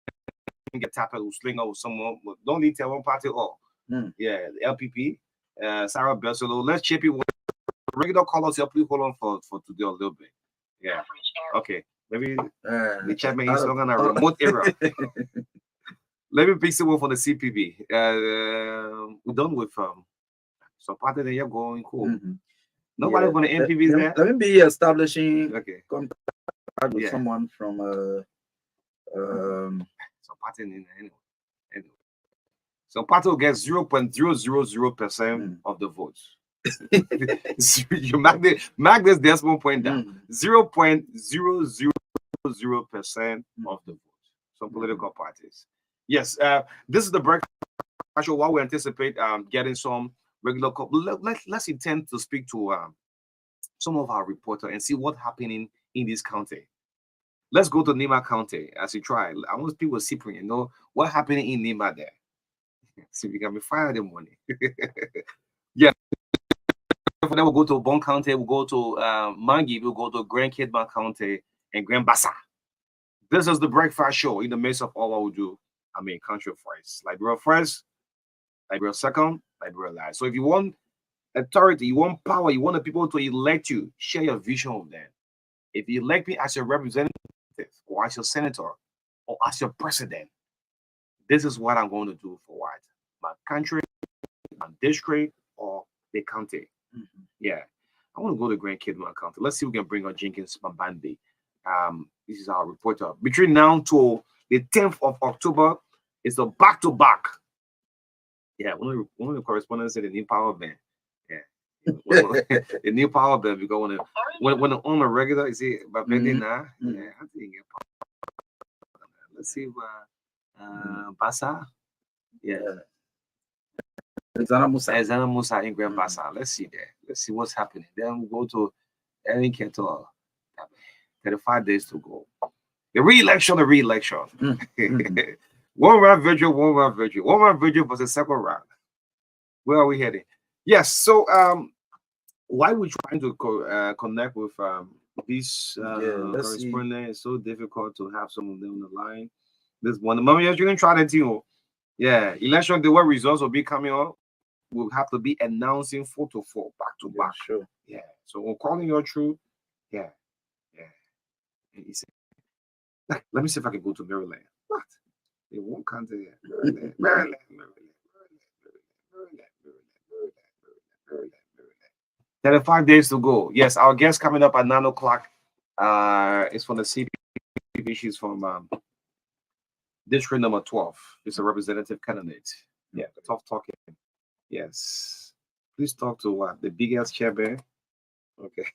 can get Tapper who sling out with someone, don't need to have one party all. Yeah, the LPP, Sarah Bersolo. Let's chip it. Regular callers, please hold on for today a little bit. Yeah. Okay. Maybe the chairman is not in a remote area. Let me pick someone for the CPB. We're done with so part of the year going cool. Nobody from the MPB there. Let me be establishing contact with someone from so party anyway. So party will get 0.000% of the votes. You mark this decimal point down. 0.000% of the vote. Some political parties. Yes, this is the breakfast show. While we anticipate getting some regular, let's intend to speak to some of our reporters and see what's happening in this county. Let's go to Nima County as you try. I want people sipping, you know what's happening in Nima there. See if we can be fired in the morning. Yeah. Then we'll go to Bon County, we'll go to Mangi, we'll go to Grand Kidman County and Grand Bassa. This is the breakfast show in the midst of all what we do. I mean, country first, Liberia first, Liberia second, Liberia last. So if you want authority, you want power, you want the people to elect you, share your vision with them. If you elect me as your representative or as your senator or as your president, this is what I'm going to do for what? my country, my district, or the county. Yeah. I want to go to Grand Kidman County. Let's see if we can bring on Jenkins Mabandi. This is our reporter. Between now to the 10th of October, it's a back-to-back. Yeah, one of the correspondents said the new power band. Yeah. The new power band, because when on a regular, you see, but now, yeah, I think let's see Basa. Yeah. Zana Musa in Grand Bassa. Let's see there. Let's see what's happening. Then we'll go to Erin Keto. 35 days to go. The re-election. One round virtual, one round virtual. One round virtual for the second round. Where are we heading? Yes. So why we trying to connect with these correspondents? It's so difficult to have some of them on the line. This one, the moment you can try that too. Yeah, election, the way results will be coming up. We'll have to be announcing 4 to 4 back to back. Sure. Yeah. So we're calling your truth. Yeah. And he said, let me see if I can go to Maryland. What? They won't come to Maryland. 35 days to go. Yes, our guest coming up at 9 o'clock. It's from the CPP. She's from district number 12. It's a representative candidate. Yeah, tough talking. Yes. Please talk to what? The biggest chairman. Okay.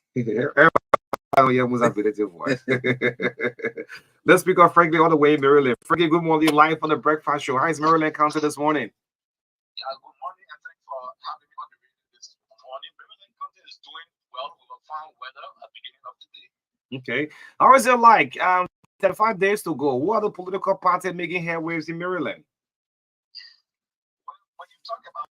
Let's speak of Franklin all the way in Maryland. Franklin, good morning, live on the breakfast show. How is Maryland County this morning? Yeah, good morning, and thanks for having me on the radio this morning. Maryland County is doing well with a fine weather at the beginning of today. Okay. How is it like? 35 days to go. What are the political parties making headways in Maryland? When you talk about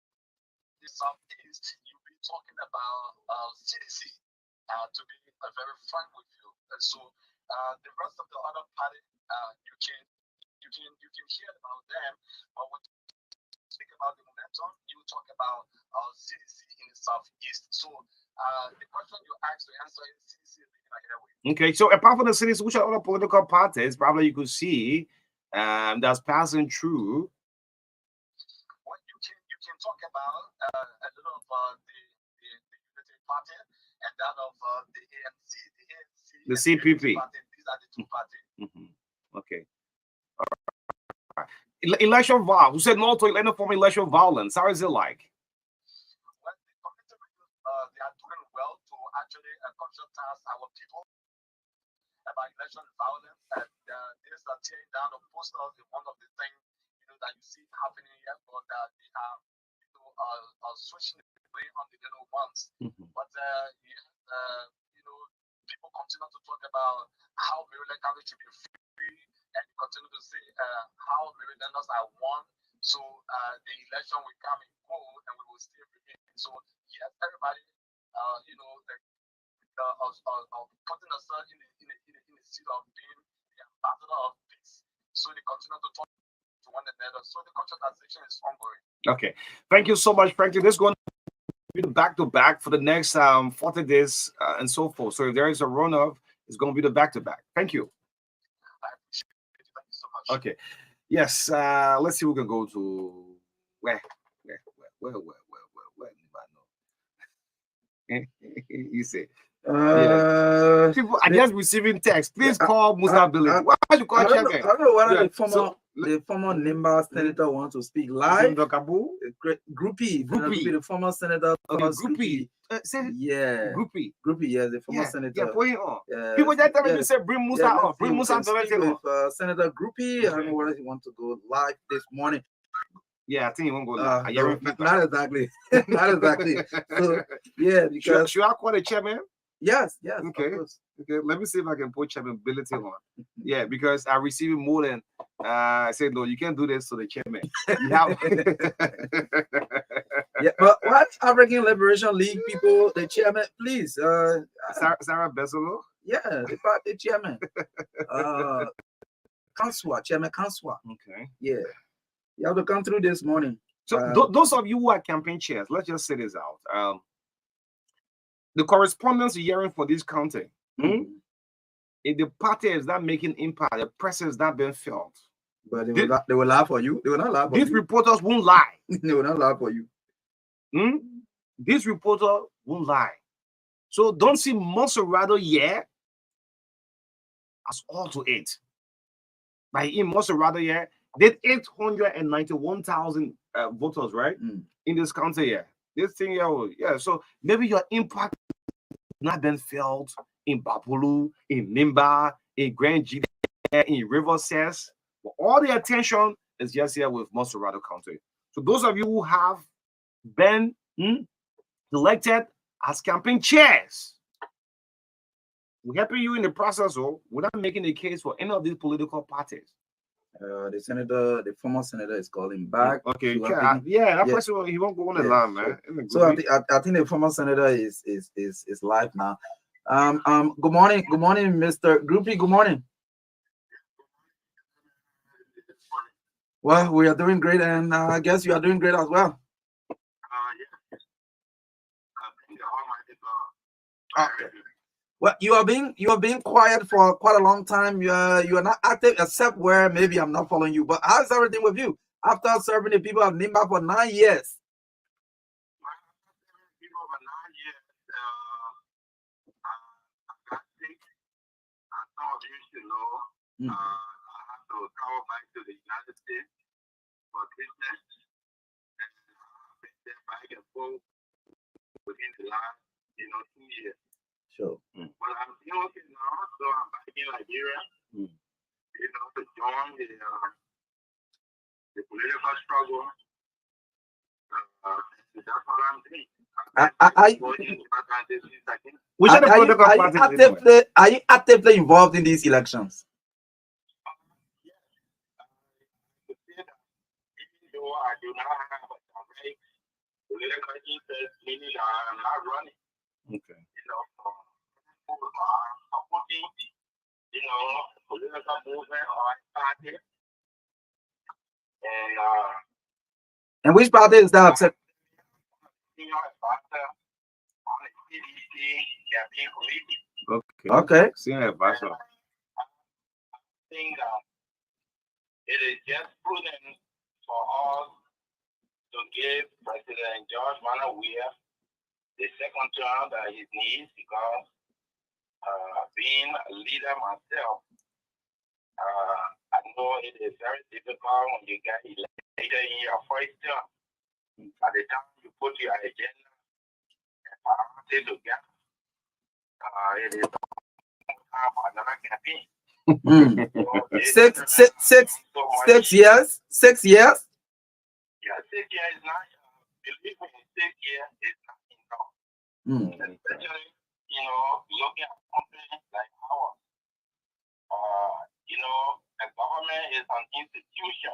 the Southeast, you'll be talking about CDC, to be very frank with you. And so the rest of the other party, you can hear about them, but when you speak about the momentum, you talk about CDC in the Southeast. So the question you asked to answer is CDC is making a headway. Okay, so apart from the cities, which are other political parties probably you could see that's passing through? Well, you can talk about a little of the Unity Party and that of the ANC, the CPP. Party. These are the two parties. Okay. All right. Election violence. Who said no to any form of election violence? How is it like? Well, the community they are doing well to actually conscientize our people about election violence, and there's a tearing down of posters is one of the things that you see happening here, but they are switching away on the little ones. But people continue to talk about how Maryland County should be free, and continue to say how Marylanders are one. So the election will come and go, and we will still remain. So yes, everybody, putting themselves in the seat of being the ambassador of peace. So they continue to talk to one another. So the consultation is ongoing. Okay, thank you so much, Frankie. This is going to be the back-to-back for the next 40 days and so forth. So if there is a runoff, it's going to be the back-to-back. Thank you. I appreciate it. Thank you so much. Okay. Yes. Let's see. We can go to where you say. People are just receiving text. Please call Musa Billy. Why you call I don't know whether the former Nimba senator wants to speak live. Groupie, the former senator. Groupie. Yeah. Groupie, yes, the former senator. Yeah, put it on. People just tell me to say bring Musa on. Bring Musa on. Senator Groupie. I don't know whether he wants to go live this morning. Yeah, I think he won't go live. Not exactly. Not exactly. So, yeah, because should I call the chairman? Yes. Okay. Let me see if I can put chairmanability on. Yeah, because I received more than I said, no, you can't do this to the chairman. You have yeah, but what African Liberation League people, the chairman, please. Sarah Bezolo? Yeah, the chairman. Chairman Kanswa. Okay. Yeah. You have to come through this morning. So those of you who are campaign chairs, let's just say this out. The correspondence you're hearing for this county, if the party is not making impact, the press is not being felt, But they will laugh for you. They will not laugh for These you. reporters won't lie. They will not laugh for you. This reporter won't lie. So don't see Monserrato yet as all to it. By him, Monserrato yet did 891,000 voters, right? In this county here. This thing here, yeah. So maybe your impact not been felt in Bapulu, in Nimba, in Grand G, in River Cess. But all the attention is just here with Monserrato County. So those of you who have been elected as campaign chairs, we're helping you in the process, without making a case for any of these political parties. The former senator is calling back. Okay, that person, he won't go on the line, man. So I think the former senator is live now. Good morning, Mr. Groupie. Good morning. Well, we are doing great, and I guess you are doing great as well. Well, you are being quiet for quite a long time. You are not active, except where maybe I'm not following you. But how's everything with you after serving the people of Nimba for 9 years? I have to travel back to the United States for business, and I've been there back and forth within the last 2 years. Sure. But I'm still okay now, so I'm back in Liberia, to join the political struggle. That's what I'm doing. Are you actively involved in these elections? I do not have a direct political interest, meaning I'm not running. Okay. Supporting, political movement or party. And which party is that? Okay. Senior advisor. I think it is just prudent for us to give President George Manawia the second term that he needs, because being a leader myself, I know it is very difficult when you get elected in your first term. By the time you put your agenda and priority together, it is time for another campaign. 6 years? 6 years? Yeah, 6 years is not, believe me, 6 years is not enough. Especially, looking at companies like ours. The government is an institution.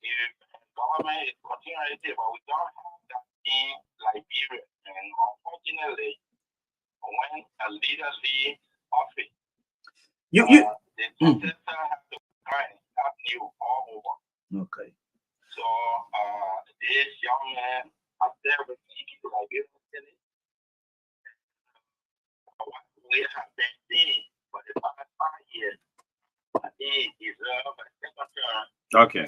If government is continuity, but we don't have that in Liberia. And unfortunately, when a leader leaves office, the successor has to find that new all over. Okay. So this young man up there with people like this, what we have been seeing for the past 5 years, he deserves a second term. Okay.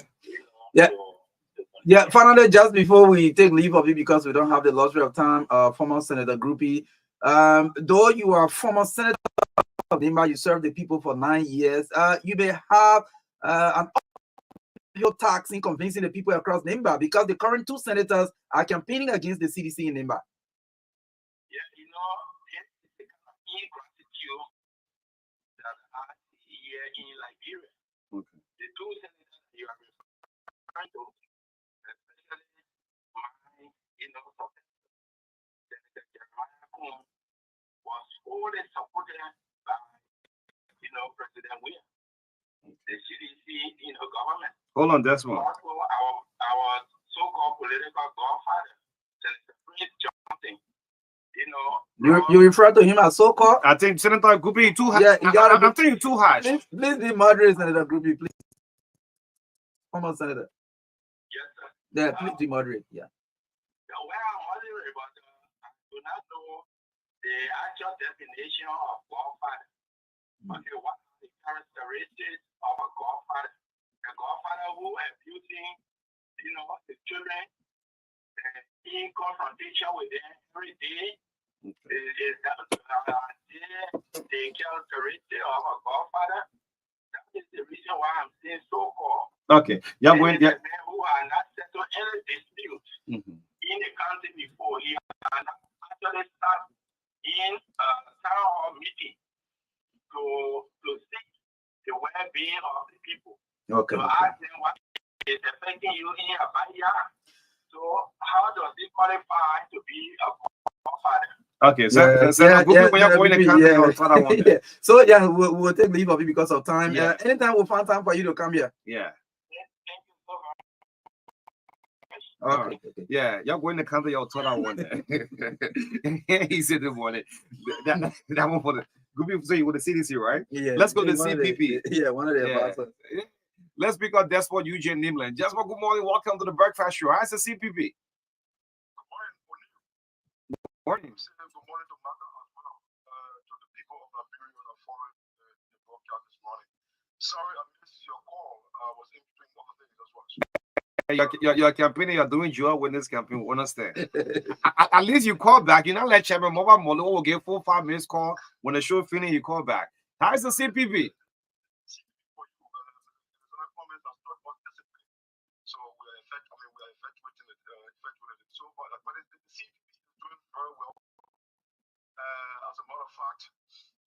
Yeah, finally, just before we take leave of you, because we don't have the luxury of time, former Senator Groupie, though you are former Senator of Nimba, you served the people for 9 years, you may have an uphill task in convincing the people across Nimba, because the current 2 senators are campaigning against the CDC in Nimba. Yeah, it's the kind of ingratitude that I see here in Liberia. Okay. The 2 senators you are referring to, especially my, Senator Jeremiah Kuhn, was fully supported by, President William, the CDC, government. Hold on, that's one. Also, our so-called political godfather, Senator Prince Johnson, You refer to him as so-called? I think Senator Groupie too high. Yeah, I'm telling you too high. Please be moderate, Senator Groupie, please. Former Senator. Yes, sir. Yeah, please be moderate. Yeah. Well, I'm moderate, but I do not know the actual definition of godfather. Okay, what are the characteristics of a godfather. A godfather who abusing, the children, in confrontation with them every day. Is that the characteristic of a godfather? That is the reason why I'm saying so-called. Okay. Yeah, when men who are not settled any dispute in the country before, he are not actually start in a town hall meeting to seek the well-being of the people. Okay. So ask them what is affecting you in your backyard. So how does it qualify to be a godfather? Okay, so So yeah, we'll take leave of it because of time. Yeah. Anytime we'll find time for you to come here. Yeah. Thank you so much. Okay. Yeah, y'all going to come to your total one. He said the one that one for the good people say you want the CDC, right? Yeah. Let's go to CPP. One of the advisors. Let's pick up Despot Eugene Nimland. Despot, good morning. Welcome to the Breakfast Show. How's the CPP? Morning. Good morning to MARKA as well, to the people of Liberia who are following the broadcast this morning. Sorry I missed your call. I was in between other things as well. Your campaign, you're doing your witness campaign, we understand. At least you call back. You not let Chairman Mobile Molo will get 4-5 minutes call. When the show finish, you call back. How is the CPP? So we are effectuating it. So but the CPP is doing very well. As a matter of fact,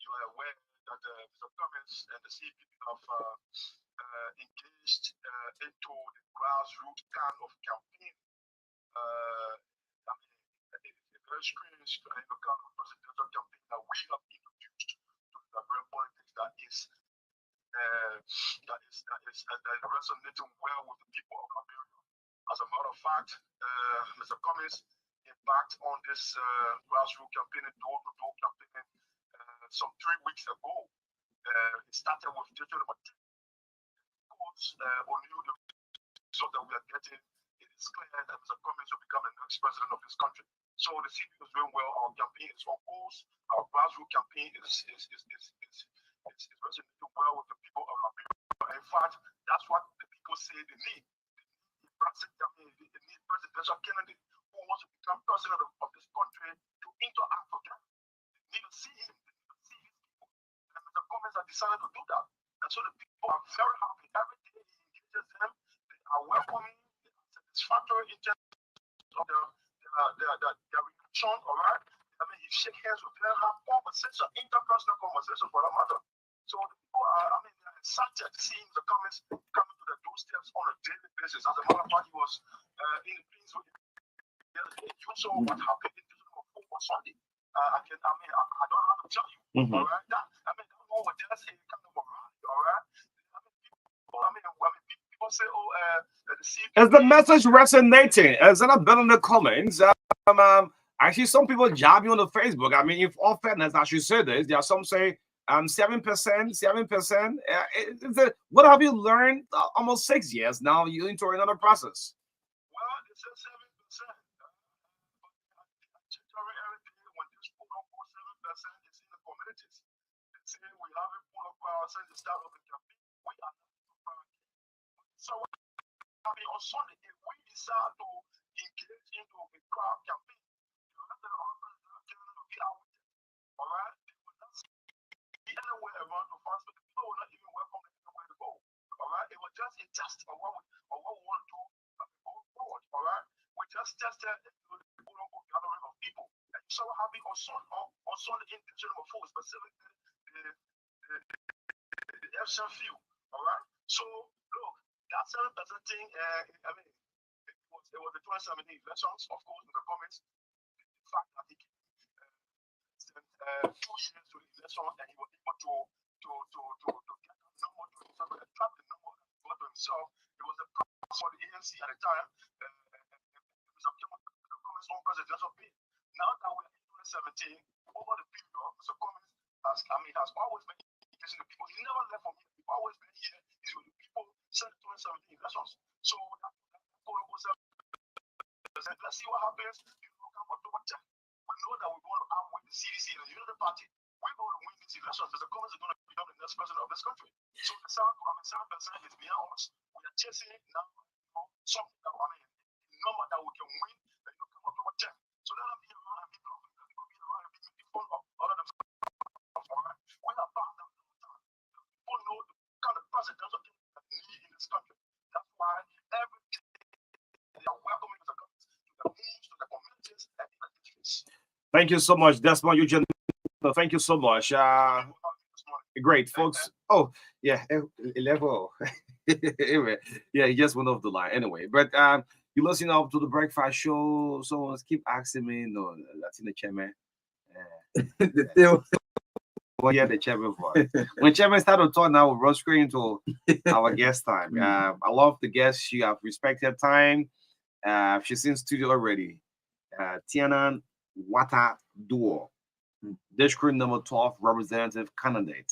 you are aware that Mr. Cummins and the CPP have engaged into the grassroots kind of campaign. A very strange kind of presidential campaign that we have introduced to the Liberian politics that is resonating well with the people of Liberia. As a matter of fact, Mr. Cummins embarked on this grassroots campaign, door-to-door campaign, some 3 weeks ago. It started with digital O'Neill, the result that we are getting. It is clear that Mr. Cummins will become the next president of this country. So the CPP is doing well. Our campaign is on course. Our grassroots campaign is resonating well with the people of Liberia. In fact, that's what the people say they need. They need presidential candidate who wants to become president of this country to interact with them. They need to see him. They need to see his people. And Mr. Cummins has decided to do that. And so the people are very happy. Every day he engages them. They are welcoming. They are satisfactory in terms of their reaction. All right. I mean, he shake hands with them, have conversation, interpersonal conversation for that matter. So the people are, they're excited seeing the Cummins coming to the doorsteps on a daily basis. As a matter of fact, he was in the Queens with you saw what happened in on Sunday. I don't have to tell you. All right. That one was just a kind of a rally. All right. People say, the CPP. Is the message resonating? Is that a bit in the comments? Actually, some people jab you on the Facebook. I mean, if all fairness, I should say this. There are some say 7%. What have you learned? Almost 6 years now. You're into another process. Well, it's a 7%. When this quote-unquote 7% is in the communities, they say we have a pool of power since the start of the campaign. We are not. So, on Sunday, if we decide to engage into a crowd campaign, the rest of the organization will be out with it. All right? They will not be anywhere around the fast, but the people will not even welcome them anywhere to go. All right? It was just a test of what we want to do going forward. All right? We just tested the quote-unquote gathering of people. And you saw what happened on Sunday in Division 4, specifically the FC field. All right? So, look, that 7% thing, it was the 2017 elections, of course, in the comments. The fact that he spent 2 years to the election and he was able to get the number to himself, and trap the number that he got to himself. It was a problem for the ANC at the time. Mr. Cummins' own presidential bid. Now that we're in 2017, over the period, Mr. Cummins has always been engaging the people. He never left from here. He's always been here. He's with the people since 2017 elections. So let's see what happens. We know that we're going to have with the CDC and the other party. We're going to win these elections. Mr. Cummins is going to be become the next president of this country. So the 7% is beyond us. We are chasing now something that number that we can win, then you come up to a check. So let them be around and be bluffing. People be around and be people of other than we have found out people know the kind of presidential thing that we need in this country. That's why every day they are welcoming the government to the homes, to the communities, and to the districts. Thank you so much, Desmond Eugene. Thank you so much. Great, folks. Oh, yeah, level. Anyway, yeah, he just went off the line. Anyway, but you listen up to the breakfast show. So keep asking me, no, Latina chairman. Well, yeah, the chairman voice. When chairman started talking, I will run straight into our guest time. I love the guest. She have respected time. She's in studio already. Tiana Wata Duo, district number 12 representative candidate.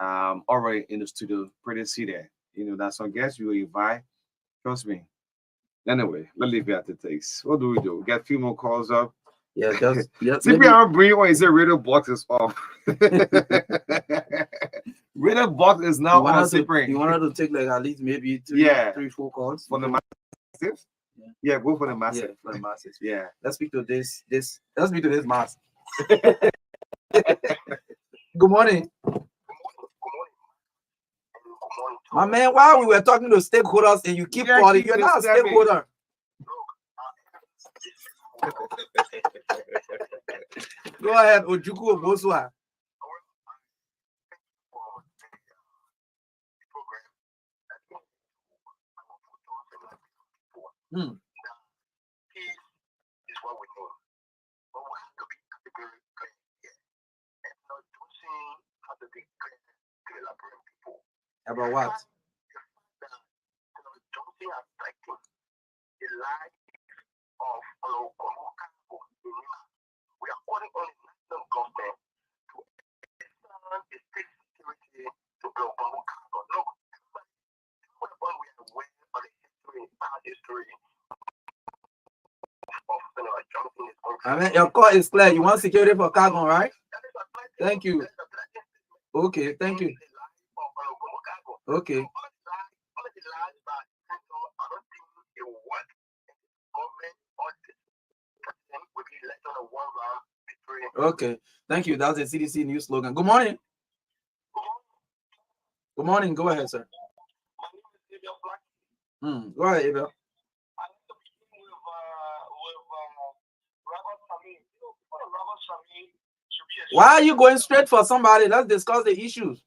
Already in the studio, pretty see there. You know, that's our guest. You will invite. Trust me. Anyway, let's leave it at the takes. What do? We get a few more calls up. Yeah, just CPR bring or is it radio box is off? Radio box is now on Cyprian. You wanted to take like at least maybe three, 4 calls for the massive? Yeah, go for the massive. Yeah, for the masses. Yeah. Let's speak to this. Let's speak to this mass. Good morning. My man, while we were talking to stakeholders and you keep calling, you're not a stakeholder. Go ahead, Ojuku Obosua. Is what we need. But we have to be categorically clear here. And not saying how to be clear to elaborate people. About what? Don't say affecting the life of we are calling on the national government to expand the state security to block Omokago. No, we are aware of the history, our history. I mean, your call is clear. You want security for cargo, right? Thank you. Okay, thank you. Okay. Okay, thank you. That's a CDC news slogan. Good morning. Good morning. Go ahead, sir. Go ahead, Abel. Why are you going straight for somebody? Let's discuss the issues.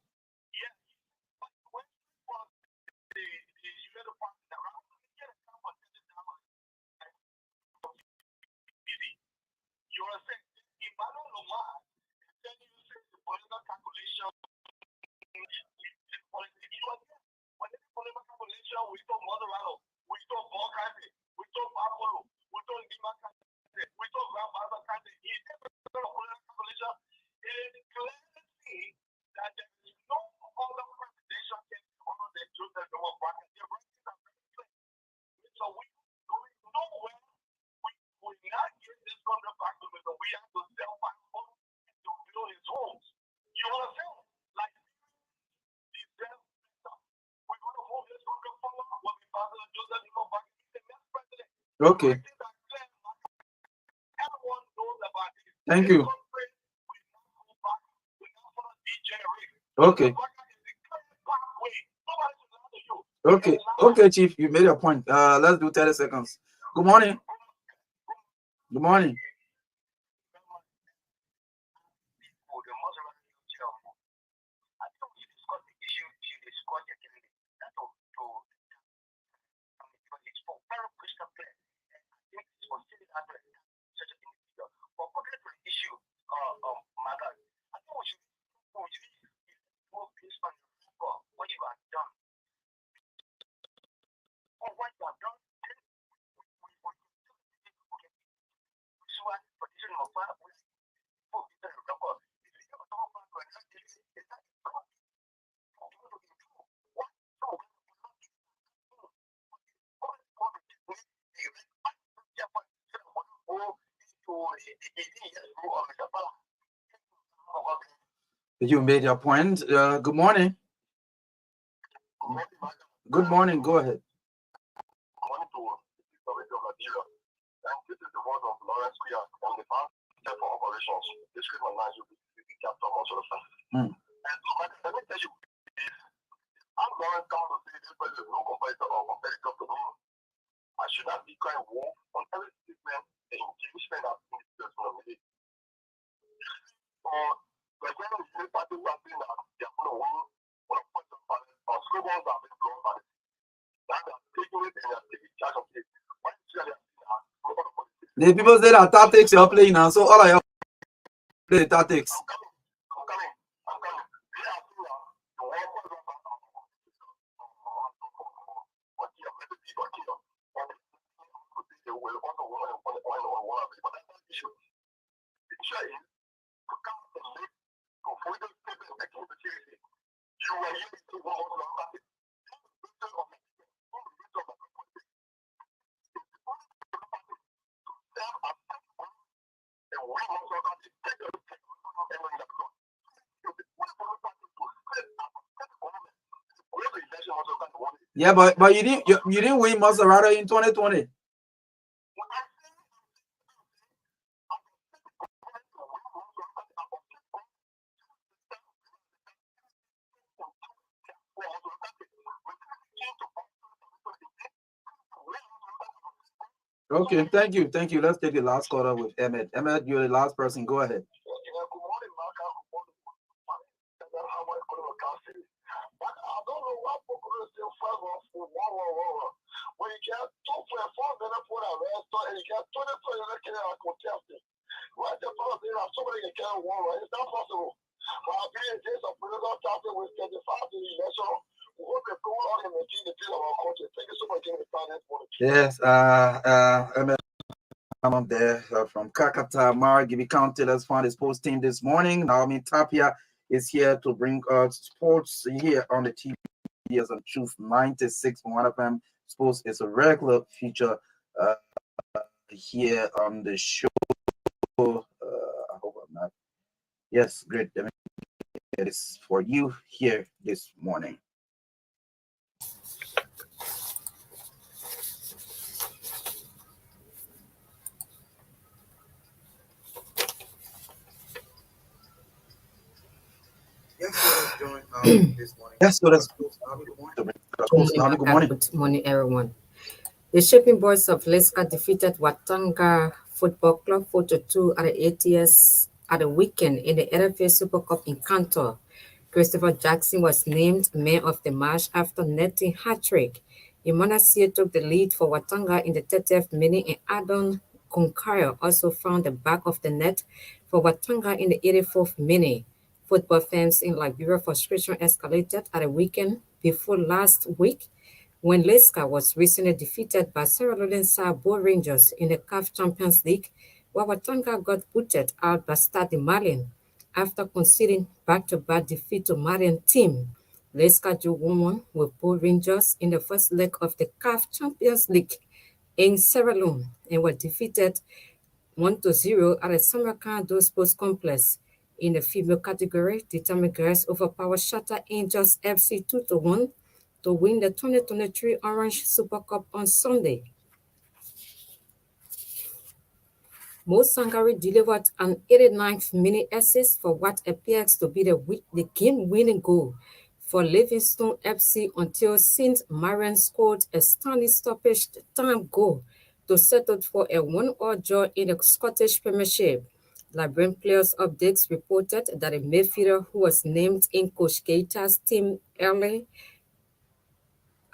Okay. Thank you. Okay. Okay. Okay, Chief, you made your point. Let's do 30 seconds. Good morning. Good morning. You made your point. Good morning. Good morning. Go ahead. Morning to the radio of Nigeria. And this is the word of Lawrence Kuya on the past step for operations. This is my nice will be kept on also. And let me tell you this. I'm Lawrence come to say this person is no competitor or competitor to me. I should not be crying wolf on every statement and engagement that in this person of me. Like when we say party who are saying that they are going to win on a point of balance or slogans that have been blown by that are taking it and they are taking charge of it. Why do you say that? The people say that tactics you're playing now, so all of you play the tactics. I'm coming. They are saying that the war was on they will also want but that's not the issue. The issue is to come and make to avoid the people that can security. You are here to go on the Yeah, but you didn't win Maserati in 2020. Okay, thank you. Let's take the last caller with Emmett. Emmett, you're the last person. Go ahead. Good morning, MARKA. But I don't know why Pokoro is still first one for one. When you get 2.4 minutes for a restaurant and you get 24 minutes to contest it. Why the first thing that somebody can carry one? It's not possible. But I've been in days of political campaign with 35 in the election. We hope they go out and maintain the peace of our country. Thank you so much for giving me time. Yes, Emmett. I'm up there from Kakata. Gibi County, let's find his post team this morning. Naomi Tapia is here to bring sports here on the TV on Truth 96.1 FM. Sports is a regular feature here on the show. I hope I'm not. Yes, great. It is for you here this morning. Yes, so that's good morning. Good morning, everyone. The Shipping Boys of Leicester defeated Watanga Football Club 4-2 at the ATS at the weekend in the LFA Super Cup in Cantor. Christopher Jackson was named Man of the Match after netting hat-trick. Imanasia took the lead for Watanga in the 30th minute, and Adon Kunkayo also found the back of the net for Watanga in the 84th minute. Football fans in Liberia frustration escalated at the weekend before last week when Leicester was recently defeated by Sierra Leone Sabo Rangers in the CAF Champions League, while Watanga got booted out by Stade Malien after conceding back-to-back defeat to Malian team. Leicester drew 1-1 with Bo Rangers in the first leg of the CAF Champions League in Sierra Leone and were defeated 1-0 at the Samarkand Sports Complex. In the female category, determined girls overpowered Shatter Angels FC 2-1 to win the 2023 Orange Super Cup on Sunday. Mo Sangari delivered an 89th minute assist for what appears to be the game-winning goal for Livingston FC until St. Marion scored a stunning stoppage time goal to settle for a 1-1 draw in the Scottish Premiership. Liberian Players Updates reported that a midfielder who was named in Coach Keita's team early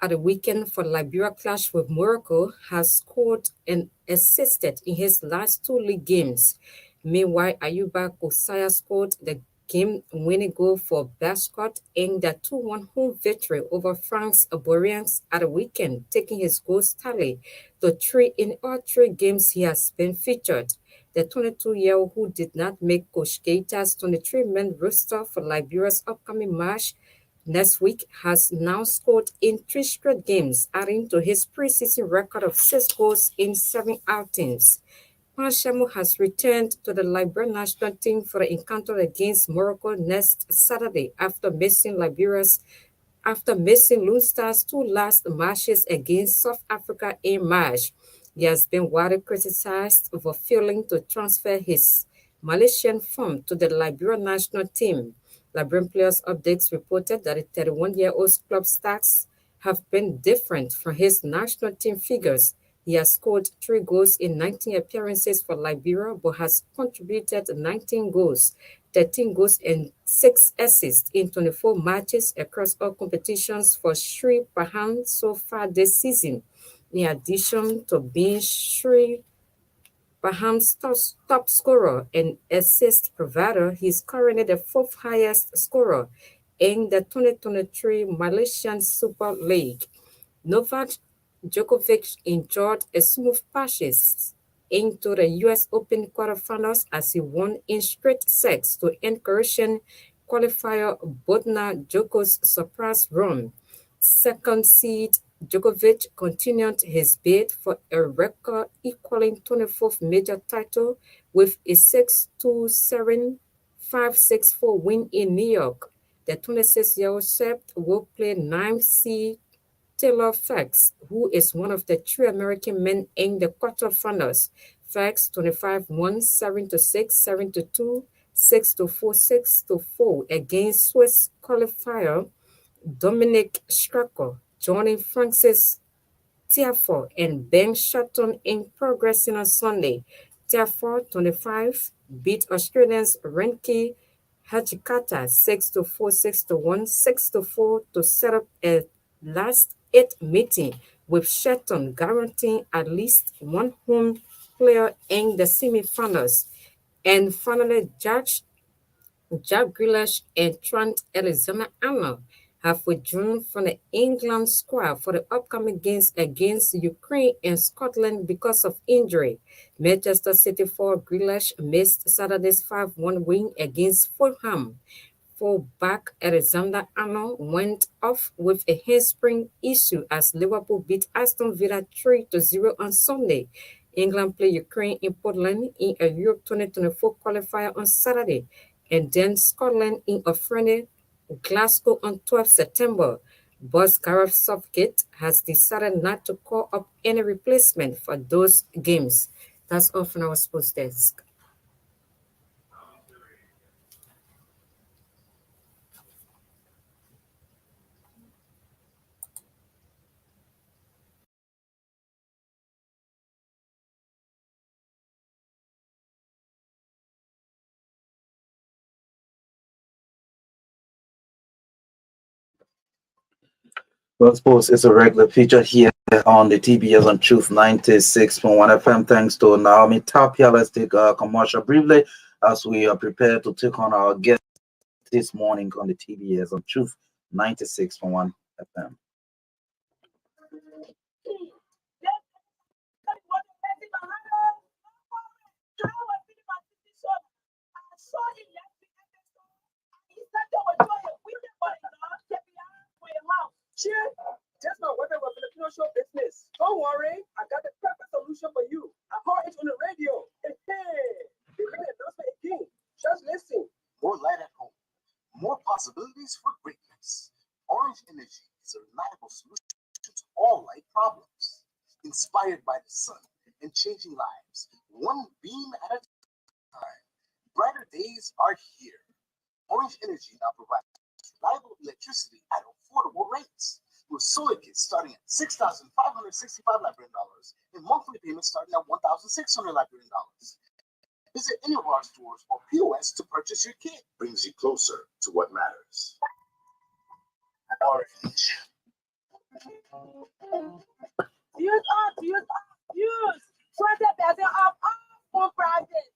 at the weekend for Liberia clash with Morocco has scored and assisted in his last 2 league games. Meanwhile, Ayuba Kosaya scored the game-winning goal for Bascott in the 2-1 home victory over France Aborians at the weekend, taking his goals tally to 3 in all 3 games he has been featured. The 22-year-old who did not make Coach Keita's 23-man roster for Liberia's upcoming match next week has now scored in 3 straight games, adding to his preseason record of 6 goals in 7 outings. Shamu has returned to the Liberian national team for the encounter against Morocco next Saturday after missing Lone Stars' two last matches against South Africa in March. He has been widely criticized for failing to transfer his Malaysian form to the Liberian national team. Liberian Players Updates reported that the 31-year-old's club stats have been different from his national team figures. He has scored 3 goals in 19 appearances for Liberia but has contributed 19 goals, 13 goals and 6 assists in 24 matches across all competitions for Sri Pahan so far this season. In addition to being Sri Pahan's top scorer and assist provider, he is currently the 4th highest scorer in the 2023 Malaysian Super League. Novak Djokovic enjoyed a smooth passage into the US Open quarterfinals as he won in straight sets to end Croatian qualifier Bodnar Djokovic's surprise run. Second seed Djokovic continued his bid for a record-equaling 24th major title with a 6-2, 7-5, 6-4 win in New York. The 26-year-old Serb will play 9th seed Taylor Fax, who is one of the 3 American men in the quarterfinals. Fax 25 won 7-6, 7-2, 6-4, 6-4 against Swiss qualifier Dominic Strako, joining Francis Tiafoe and Ben Shelton in progressing on Sunday. Tiafoe 25 beat Australians Renki Hajikata 6-4, 6-1, 6-4 to set up a last 8 meeting, with Shelton guaranteeing at least one home player in the semi-finals. And finally, Jack Grealish and Trent Alexander-Arnold have withdrawn from the England squad for the upcoming games against Ukraine and Scotland because of injury. Manchester City forward Grealish missed Saturday's 5-1 win against Fulham. Fullback Alexander-Arnold went off with a hamstring issue as Liverpool beat Aston Villa 3-0 on Sunday. England play Ukraine in Portland in a Europe 2024 qualifier on Saturday, and then Scotland in a friendly Glasgow on 12 September. Boss Gareth Southgate has decided not to call up any replacement for those games. That's all from our sports desk. Well, sports is a regular feature here on the TBS on Truth 96.1 FM. Thanks to Naomi Tapia. Let's take a commercial briefly as we are prepared to take on our guest this morning on the TBS on Truth 96.1 FM. Just not whether we're Filipino show business. Don't worry, I got the perfect solution for you. I heard it on the radio. Hey, the big announcement again. Just listen. More light at home, more possibilities for greatness. Orange Energy is a reliable solution to all light problems. Inspired by the sun and changing lives, one beam at a time. Brighter days are here. Orange Energy now provides reliable electricity at affordable rates, with solar kits starting at $6,565 Liberian dollars and monthly payments starting at $1,600 Liberian dollars. Visit any of our stores or POS to purchase your kit. Brings you closer to what matters. Orange. Use 20% off all prices.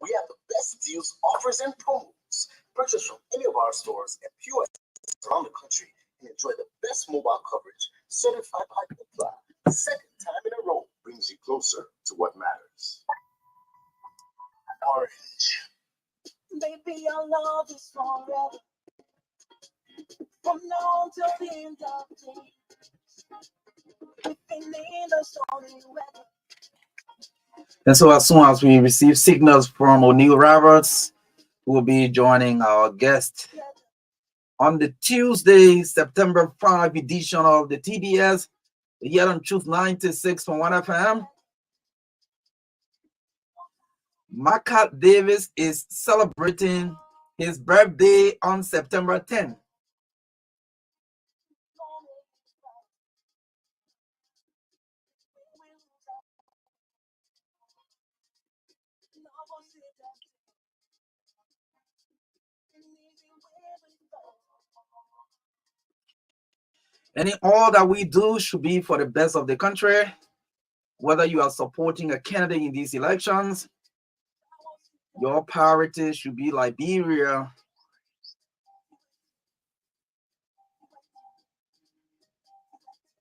We have the best deals, offers, and promos. Purchase from any of our stores and POS around the country and enjoy the best mobile coverage certified by Ookla. The second time in a row brings you closer to what matters. Orange. Baby, your love is forever. From now till the end of the day. We've been in the stormy weather. And so as soon as we receive signals from O'Neill Roberts, who will be joining our guest on the Tuesday, September 5 edition of the TBS, the Yet on Truth 96.1 FM. MARKA Davis is celebrating his birthday on September 10th. And in all that we do should be for the best of the country, whether you are supporting a candidate in these elections, your priority should be Liberia.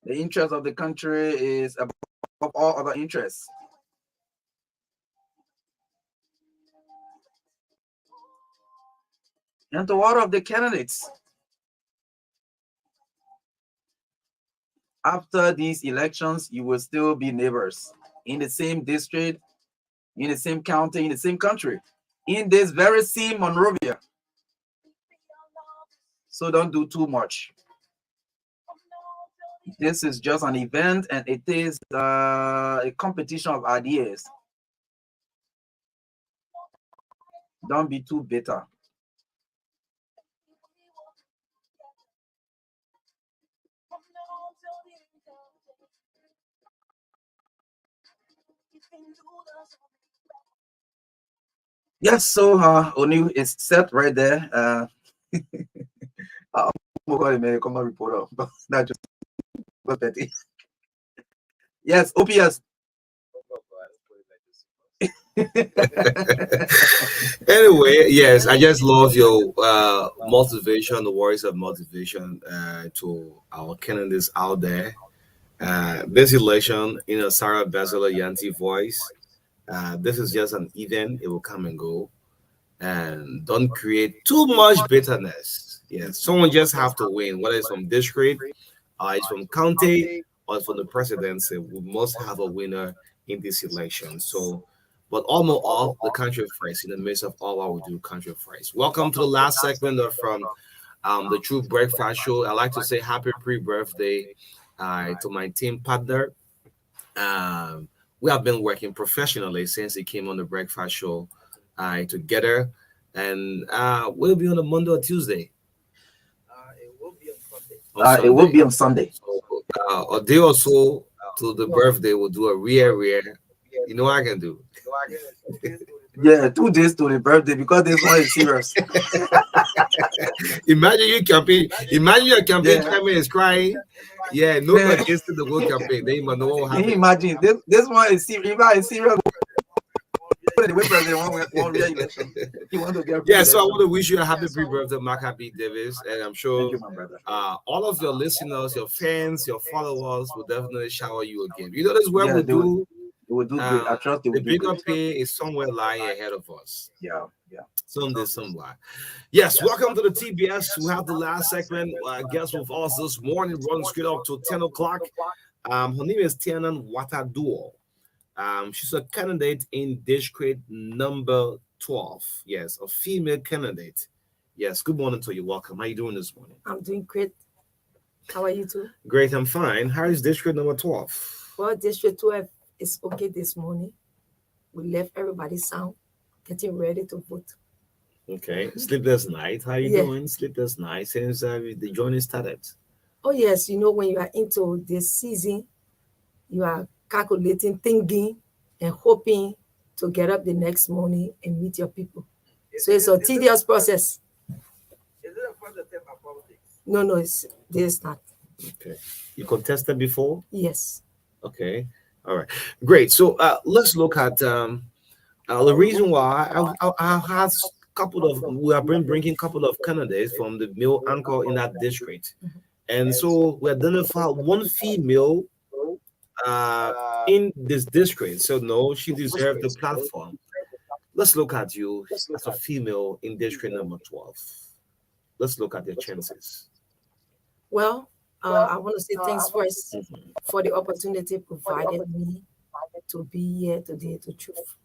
The interest of the country is above all other interests. And to all of the candidates, after these elections, you will still be neighbors in the same district, in the same county, in the same country, in this very same Monrovia. So don't do too much. This is just an event, and it is a competition of ideas. Don't be too bitter. Yes, so O'Neill is set right there. I'm going to come on reporter, but not just petty. Yes, OPS. Anyway, yes, I just love your motivation, the words of motivation to our candidates out there. This election, Sarah Basil Yanti voice. This is just an event; it will come and go, and don't create too much bitterness. Yes, someone just have to win, whether it's from district, it's from county, or it's from the presidency. We must have a winner in this election. So, but all the country first, in the midst of all what we do, country first. Welcome to the last segment of from the True Breakfast Show. I'd like to say happy pre-birthday to my team partner. We have been working professionally since he came on the breakfast show together, and we'll be on a Monday or Tuesday. It will be on Sunday. So, a day or so to the birthday, we'll do a rare. You know what I can do? Yeah, 2 days to the birthday because this one is serious. Imagine your campaign chairman is crying. Yeah, nobody gets to the whole campaign. They even know what happened. Imagine this one is serious. It's serious. Yeah, so I want to wish you a happy pre-birthday, MARKA B. Davis, and I'm sure all of your listeners, your fans, your followers will definitely shower you again. You know, this is where we do. It will do great. I trust it will the do bigger great. pay is somewhere lying ahead of us. Yeah. Someday, somewhere. Yes, welcome to the TBS. We have the last segment. Guest with us this morning, running straight up to 10 o'clock. Her name is Tianan Wataduo. She's a candidate in district number 12. Yes, a female candidate. Yes, good morning to you. Welcome. How are you doing this morning? I'm doing great. How are you too? Great, I'm fine. How is district number 12? Well, District 12 is okay this morning. We left everybody sound, getting ready to vote. Okay, sleepless night. How are you doing? Sleepless night since the journey started. Oh yes, you know when you are into this season, you are calculating, thinking, and hoping to get up the next morning and meet your people. So it's a tedious process. Is it a first attempt at politics? No, this not. Okay, you contested before? Yes. Okay, all right, great. So let's look at the reason why I have we have been bringing a couple of candidates from the male anchor in that district, and so we identified one female in this district. So no, she deserved the platform. Let's look at you as a female in district number 12. Let's look at your chances. Well, I want to say thanks first for the opportunity provided me to be here today to Truth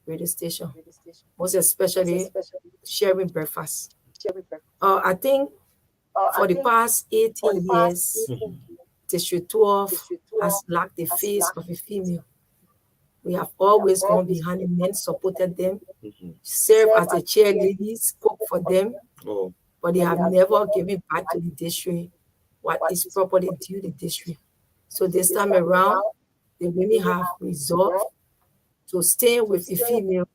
Radio Station, most especially sharing breakfast. I think for the past 18 years, District 12 has lacked the face of a female. We have always gone behind the men, supported them, served as a cheerleaders, cook for them, Oh, but they have never given back to the district what is properly due the district. So this time around, the women have resolved to stay with a female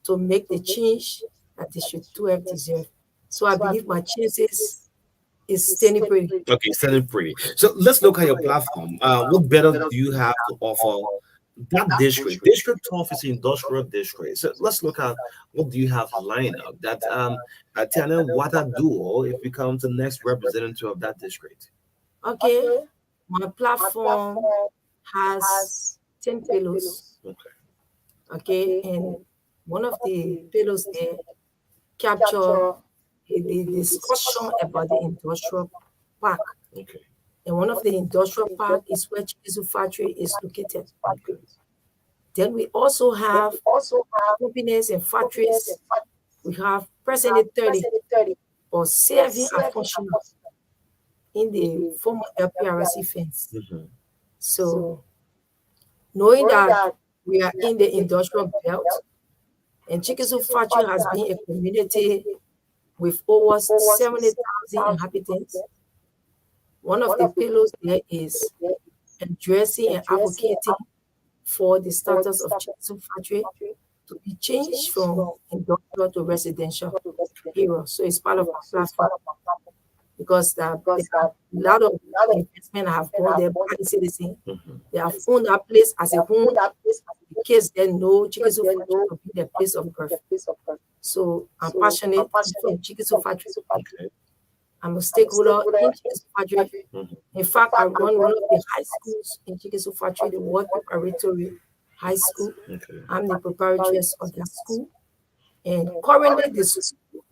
to make the change that District 12 deserve. So I believe my chances is standing pretty. okay, standing pretty. So let's look at your platform. What better do you have to offer that district? District 12 is an industrial district. So let's look at what do you have lined up. That Tana Wata Duo, if becomes the next representative of that district. Okay, my platform has 10 pillows. Okay. Okay, and one of the pillows there capture the discussion about the industrial park. Okay. And one of the industrial park is where Chikizu factory is located. Okay. Then we also have companies and factories. We have presently 30 or serving and functioning in the former LPRC fence. So knowing that we are in the industrial belt and Chikizu factory has been a community with over 70,000 inhabitants, one of the pillars there is addressing and advocating for the status of Chikizu factory to be changed from industrial to residential area. So it's part of our platform because there are a lot of investment have gone there by the citizen. They have owned that place as a home in case they know Chikizu factory to be their place of birth. So I'm passionate from Chikizu factory. I'm a stakeholder in Chikizu factory. In fact, I run one of the high schools in Chikizu factory, the World Preparatory High School. I'm the proprietress of that school. And currently, the school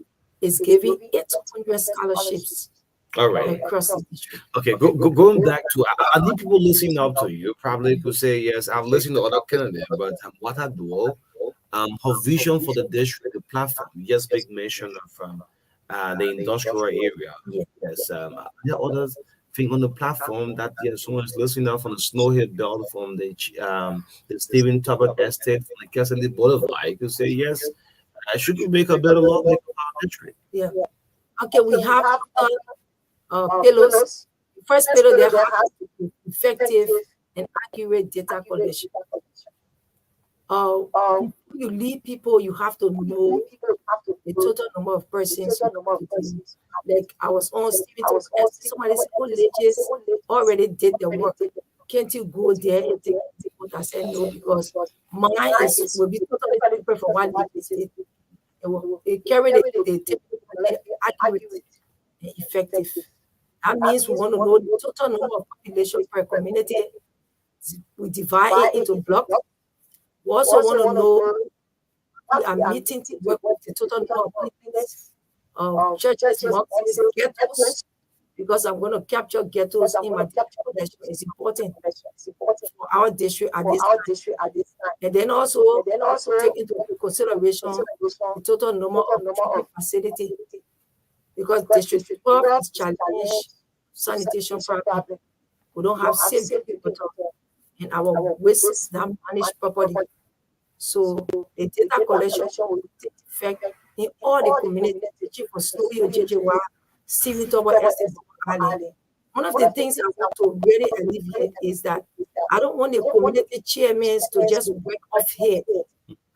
is giving 800 scholarships. All right. Across the district. Okay, going back to, I need people listening up to you. Probably could say, yes, I've listened to other candidates, but what I do, her vision for the district, the platform, you just make mention of the industrial area. Yes, there are others thing on the platform that someone is listening up from the Snow Hill Belt, from the Stephen Tubbard Estate, from the Cassidy Boulevard. You could say, yes, should we make a better law for our district? Yeah. Okay, we have pillows. First pillar, there has to be effective and accurate data collection. Before you lead people, you have to know the total number of persons. Like I was on Stephen, somebody said, "Oh, ladies already did the work. Can't you go there and take the report?" I said no, because mine will be totally different from what ladies did. It carry the accurate and effective. That means we want to know the total number of population per community. We divide it into blocks. We also want to know we are meeting to work with the total number of people, churches, mosques, ghettos, because I'm going to capture ghettos in my district. It's important for our district at this time. And then also take into consideration the total number of treatment facilities, because District 12 is challenged sanitation problem. We don't have safe drinking water, and our waste is not managed properly. So the data collection will take effect in all the communities, for Snowy or JJY, Stephen Tubbard Estate, Island. One of the things I want to really alleviate is that I don't want the community chairmen to just work off here.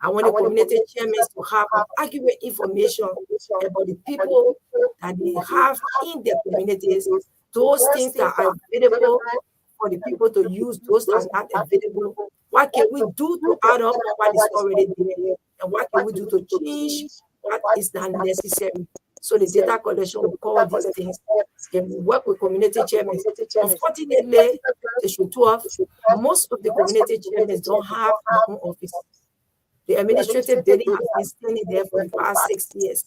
I want the community chairmen to have accurate information about the people that they have in their communities, those things that are available for the people to use, those that are not available. What can we do to add up what is already there? And what can we do to change what is not necessary? So the data collection will cover these things. And we work with community chairmen. Unfortunately, District 12, most of the community chairmen don't have their own office. The administrative building has been standing there for the past 6 years.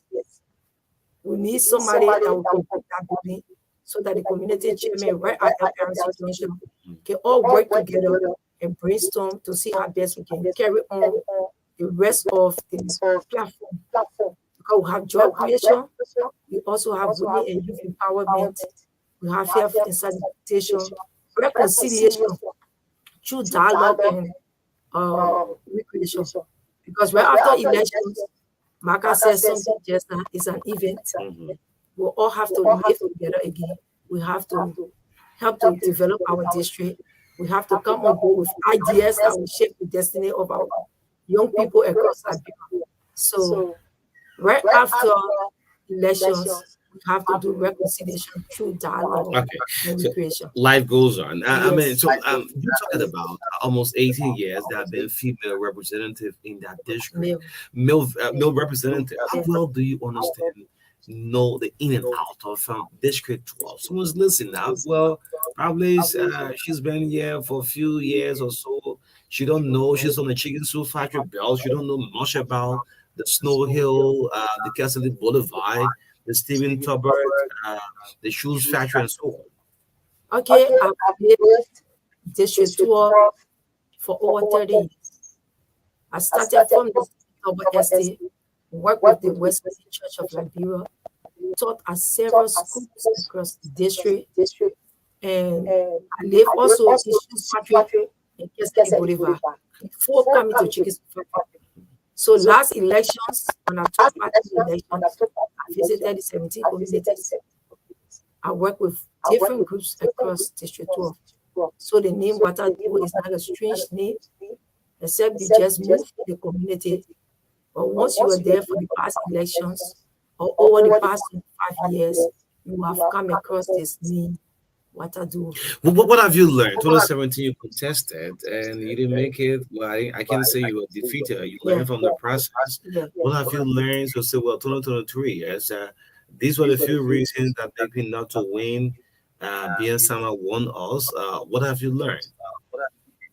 We need somebody that will complete that building so that the community chairman right at LRC Junction can all work together and brainstorm to see how best we can carry on the rest of the platform. Because we have job creation, we also have women and youth empowerment, we have health and sanitation, reconciliation through dialogue and recreation. Because right after elections, MARKA says something just now, it's an event. We'll all have to live together again. We have to help to develop our district. We have to come on board with ideas that will shape the destiny of our young people across Liberia. So right after elections, we have to do reconciliation through dialogue and recreation. Life goes on. I mean, Yes. so you're talking about almost 18 years that have been female representative in that district. Male representative. How well do you understand, know the in and out of District 12? Someone's listening now. Well, probably she's been here for a few years or so. She don't know. She's on the chicken soup factory belt. She don't know much about the Snow Hill, the Castle Boulevard, the Stephen Tubbert, the shoes factory, and so on. Okay, I've lived District 12 for over 30 years. I started from the Tubbert Estate, worked with the Western Church of Liberia, taught at several schools across the district, and I live also in shoes factory in Castle Boulevard before coming to chicken soup factory. So last elections, when I took part in the elections, I visited the 17 communities. I work with different groups across District 12. So the name Watadu is not a strange name, except you just move to the community. But once you are there for the past elections, or over the past 5 years, you have come across this name, Watadu. What have you learned? 2017, you contested and you didn't make it. Well, I can't say you were defeated. You learned from the process. What have you learned? So say, well, 2023, yes, these were the few reasons that make me not to win. Bien Sama won us. What have you learned?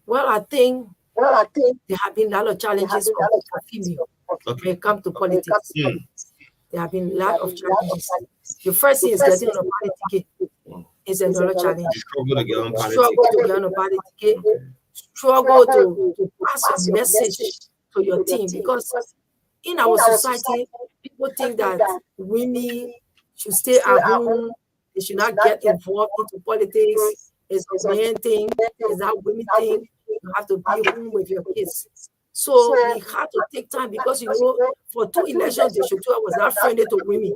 Well, I think there have been a lot of challenges for female when it comes to politics. There have been a lot of challenges. The first thing is getting on a party ticket. Is another challenge. Struggle to get on party ticket. Struggle to pass a message to your team, because in our society, people think that women should stay at home, they should not get involved into politics. It's a man thing, it's not women thing. You have to be home with your kids. So we had to take time, because for 2 elections, District 12 was not friendly to women.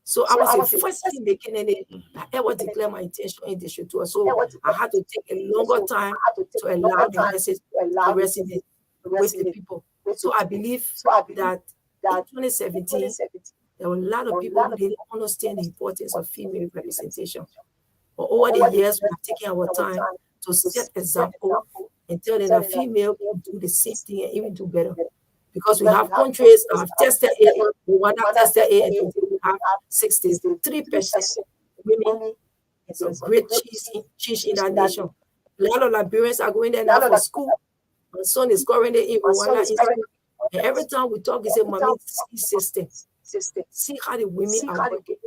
So I was the first female candidate I ever declared my intention in District 12. So I had to take a longer time to allow the message to resonate with the people. So I believe that in 2017, there were a lot of people who didn't understand the importance of female representation. But over the years, we have taken our time to set example and tell them that female can do the same thing and even do better. Because we have countries that have tested it, Rwanda tested it, and we have 63% women. It's a great change in our nation. A lot of Liberians are going there now for school. My son is currently in Rwanda. And every time we talk, he says, Mommy, sister, see how the women are working.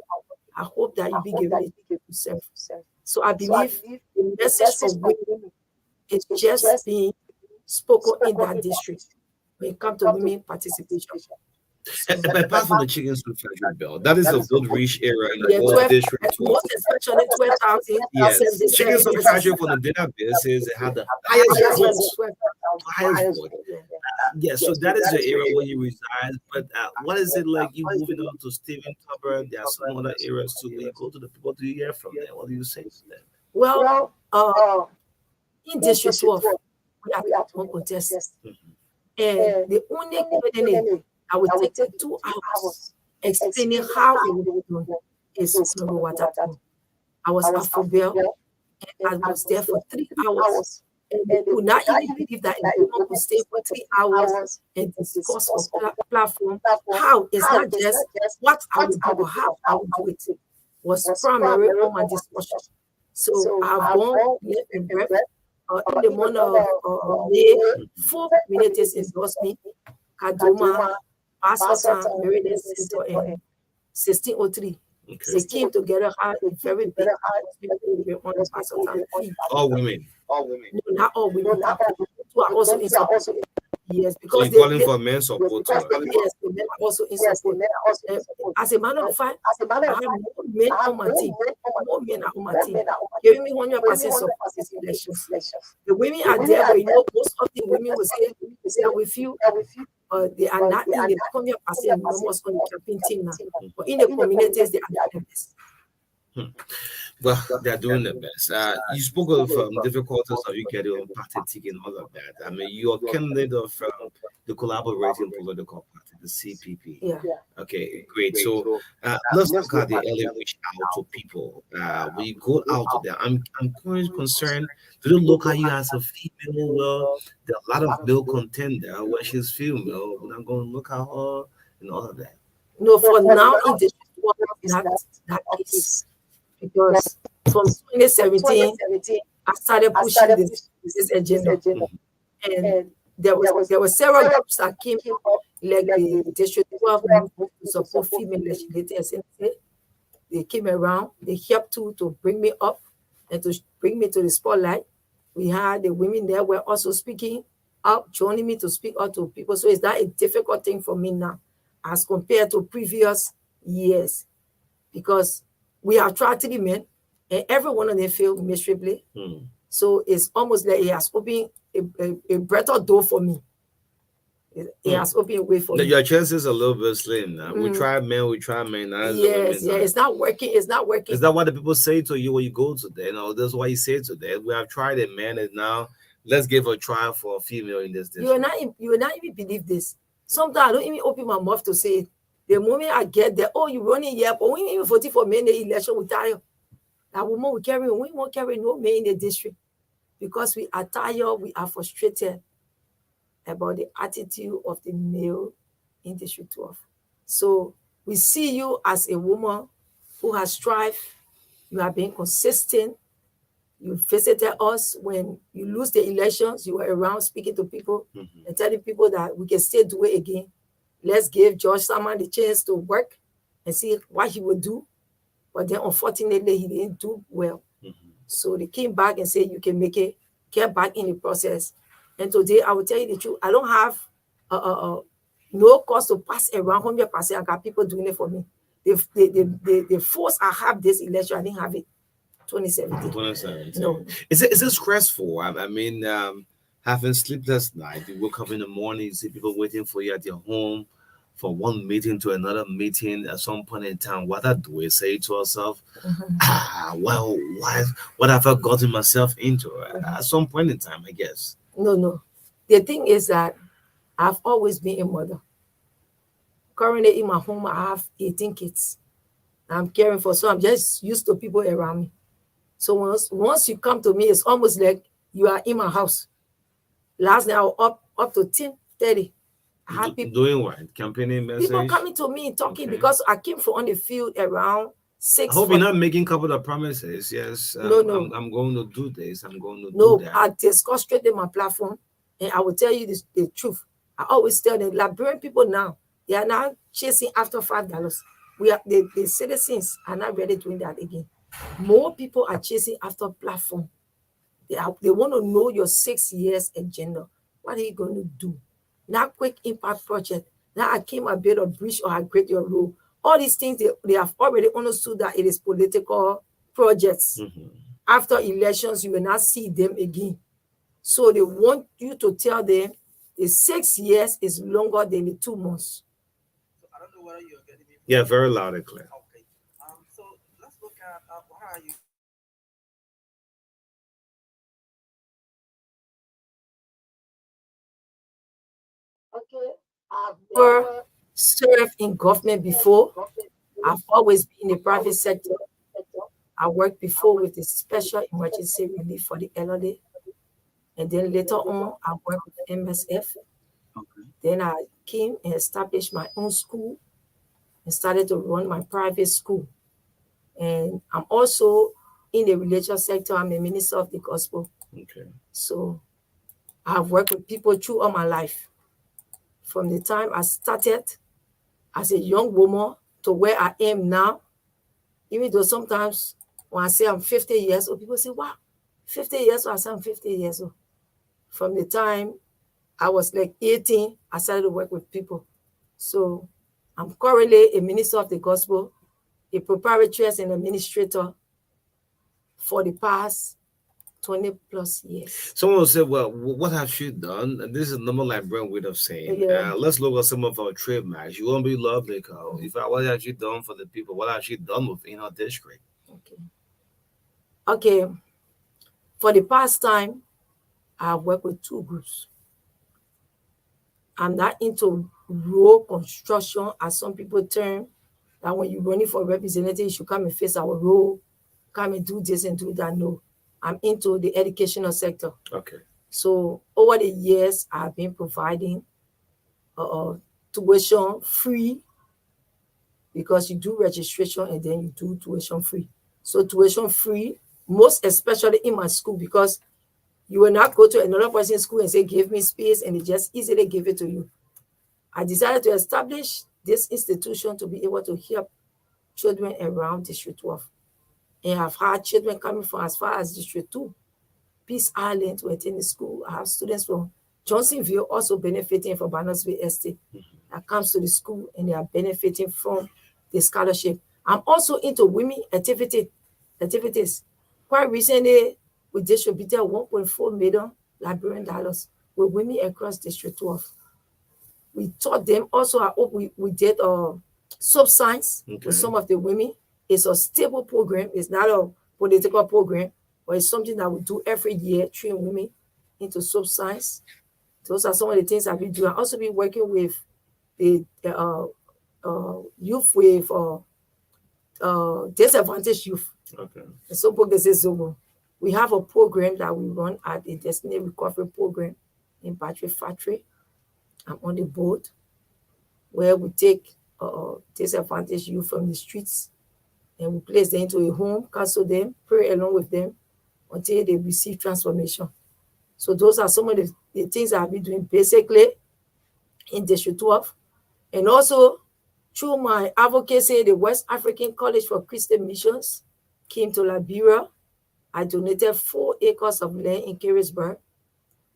I hope that you be given it to yourself. So I believe the message for women is just being spoken in that district when it comes to women participation. Apart from the chicken soup factory bill, that is a good reach area in the whole district. Most especially 12,000. Yes, chicken soup factory for the database is it had the highest vote. Yes, so that is the area where you reside. But what is it like you moving on to Stephen Tubbert? There are some other areas too. When you go to the people, do you hear from them? What do you say to them? Well, in District 12, we have one contest. And the only candidate I would take 2 hours explaining how it would be done is Watadu. I was at Fobel, and I was there for 3 hours. And they could not even believe that anyone could stay for 3 hours and discuss on platform how it's not just what I would do, but how I would do it. Was primary on my discussion. So I've gone left and breath in the month of May. 4 communities endorsed me: Kaduma, Passport, Meridian Center, and 1603. They came together, had a very big All women. No, not all women. Who are also in support. Yes, So because you're calling for men support. yes, the men are also in support. As a matter of fact, I have more men on my team. More men are on my team. Giving me 100% support these elections. The women are there, but you know, most of the women will say they are with you. They are not in the 100% numbers on the campaign team now. But in the communities, they are the best. Well, they're doing their best. You spoke of difficulties of you getting on party ticket and all of that. I mean, you're a candidate of the collaborating political party, the CPP. Yeah. Okay, great. So let's look at the early reach out to people. When you go out to them, I'm quite concerned. Do they look at you as a female? Well, there are a lot of male contender when she's female. We're not going to look at her and all of that. No, for now, it is not that case. Because from 2017, I started pushing this agenda. And there were several groups that came up, like the District 12 movement to support female legislators. They came around, they helped to bring me up and to bring me to the spotlight. We had the women there were also speaking up, joining me to speak out to people. So it's not a difficult thing for me now as compared to previous years, because we have tried 3 men, and every one of them failed miserably. So it's almost like it has opened a better door for me. It has opened a way for me. Your chances are a little bit slim now. We try men. Yes, it's not working. It's not working. Is that what the people say to you when you go to them? No, that's why you say to them, we have tried a man, and now let's give a try for a female in this district. You will not even believe this. Sometimes I don't even open my mouth to say it. The moment I get there, oh, you're running here, but we even voted for men in the election, we tire. That woman will carry, we won't carry no men in the district because we are tired, we are frustrated about the attitude of the male in District 12. So we see you as a woman who has strived, you have been consistent, you visited us when you lose the elections, you were around speaking to people and telling people that we can still do it again. Let's give George Salmon the chance to work and see what he would do. But then, unfortunately, he didn't do well. So they came back and said, you can make it, get back in the process. And today, I will tell you the truth. I don't have no cost to pass around 100%. I got people doing it for me. The force I have this election, I didn't have it 2017. No. Is it stressful? I mean, having sleepless night, you wake up in the morning, you see people waiting for you at your home for one meeting to another meeting. At some point in time, what I do is say to ourselves, well, what have I gotten myself into? At some point in time, I guess. No. The thing is that I've always been a mother. Currently in my home, I have 18 kids. I'm caring for, so I'm just used to people around me. So once you come to me, it's almost like you are in my house. Last night I was up to 10:30. I had people doing what? Campaigning message? People coming to me and talking because I came from on the field around 6. I hope you're not making a couple of promises. Yes. No. I'm going to do this. I'm going to do that. I discuss straight in my platform, and I will tell you the truth. I always tell the Liberian people now, they are now chasing after $5. We are the citizens are not ready doing that again. More people are chasing after platform. They want to know your 6 years agenda. What are you going to do? Not quick impact project. Now I came a bit of bridge or I create your role. All these things they have already understood that it is political projects. After elections, you will not see them again. So they want you to tell them the 6 years is longer than the 2 months. So I don't know whether you're getting me. Yeah, very loud and clear. Okay. So let's look at how are you. Okay. I've never served in government before. I've always been in the private sector. I worked before with the Special Emergency Relief for the Elderly. And then later on, I worked with MSF. Then I came and established my own school and started to run my private school. And I'm also in the religious sector. I'm a minister of the gospel. Okay. So I've worked with people through all my life. From the time I started as a young woman to where I am now, Even though sometimes when I say I'm 50 years old, people say, wow, 50 years old, I say I'm 50 years old. From the time I was like 18, I started to work with people. So I'm currently a minister of the gospel, a preparatress and administrator for the past 20 plus years. Someone will say, well, what have you done? And this is normal like Brent would have saying. Yeah. Let's look at some of our trademarks. You won't be lovely, Carl. What have you done for the people? What have you done within our district? Okay. For the past time, I've worked with 2 groups. I'm not into road construction, as some people term, that when you're running for representative, you should come and face our road, come and do this and do that. No, I'm into the educational sector. Okay. So over the years, I've been providing tuition free, because you do registration and then you do tuition free. So tuition free, most especially in my school, because you will not go to another person's school and say, give me space, and they just easily give it to you. I decided to establish this institution to be able to help children around District 12. And I've had children coming from as far as District 2, Peace Island, to attend the school. I have students from Johnsonville also benefiting from Barnesville Estate that comes to the school, and they are benefiting from the scholarship. I'm also into women activities. Quite recently, we distributed $1.4 million Liberian dollars with women across District 12. We taught them also. I hope we did soap science with some of the women. It's a stable program. It's not a political program, but it's something that we do every year, train women into soap science. Those are some of the things I've been doing. I've also been working with the youth with disadvantaged youth. Okay. And so we have a program that we run at the Destiny Recovery Program in Battery Factory. I'm on the board, where we take disadvantaged youth from the streets and we place them into a home, counsel them, pray along with them until they receive transformation. So those are some of the things I've been doing basically in District 12. And also through my advocacy, the West African College for Christian Missions came to Liberia. I donated 4 acres of land in Carisburg.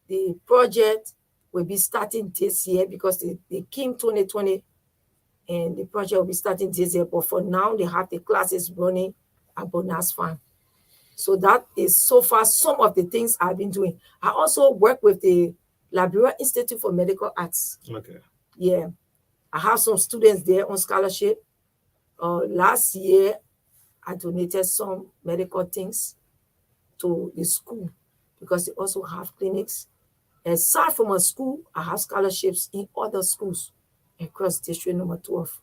The project will be starting this year because they came 2020, and the project will be starting this year. But for now, they have the classes running at Bonas Farm. So that is so far some of the things I've been doing. I also work with the Liberia Institute for Medical Arts. Okay. Yeah. I have some students there on scholarship. Last year, I donated some medical things to the school because they also have clinics. Aside from a school, I have scholarships in other schools across District number 12.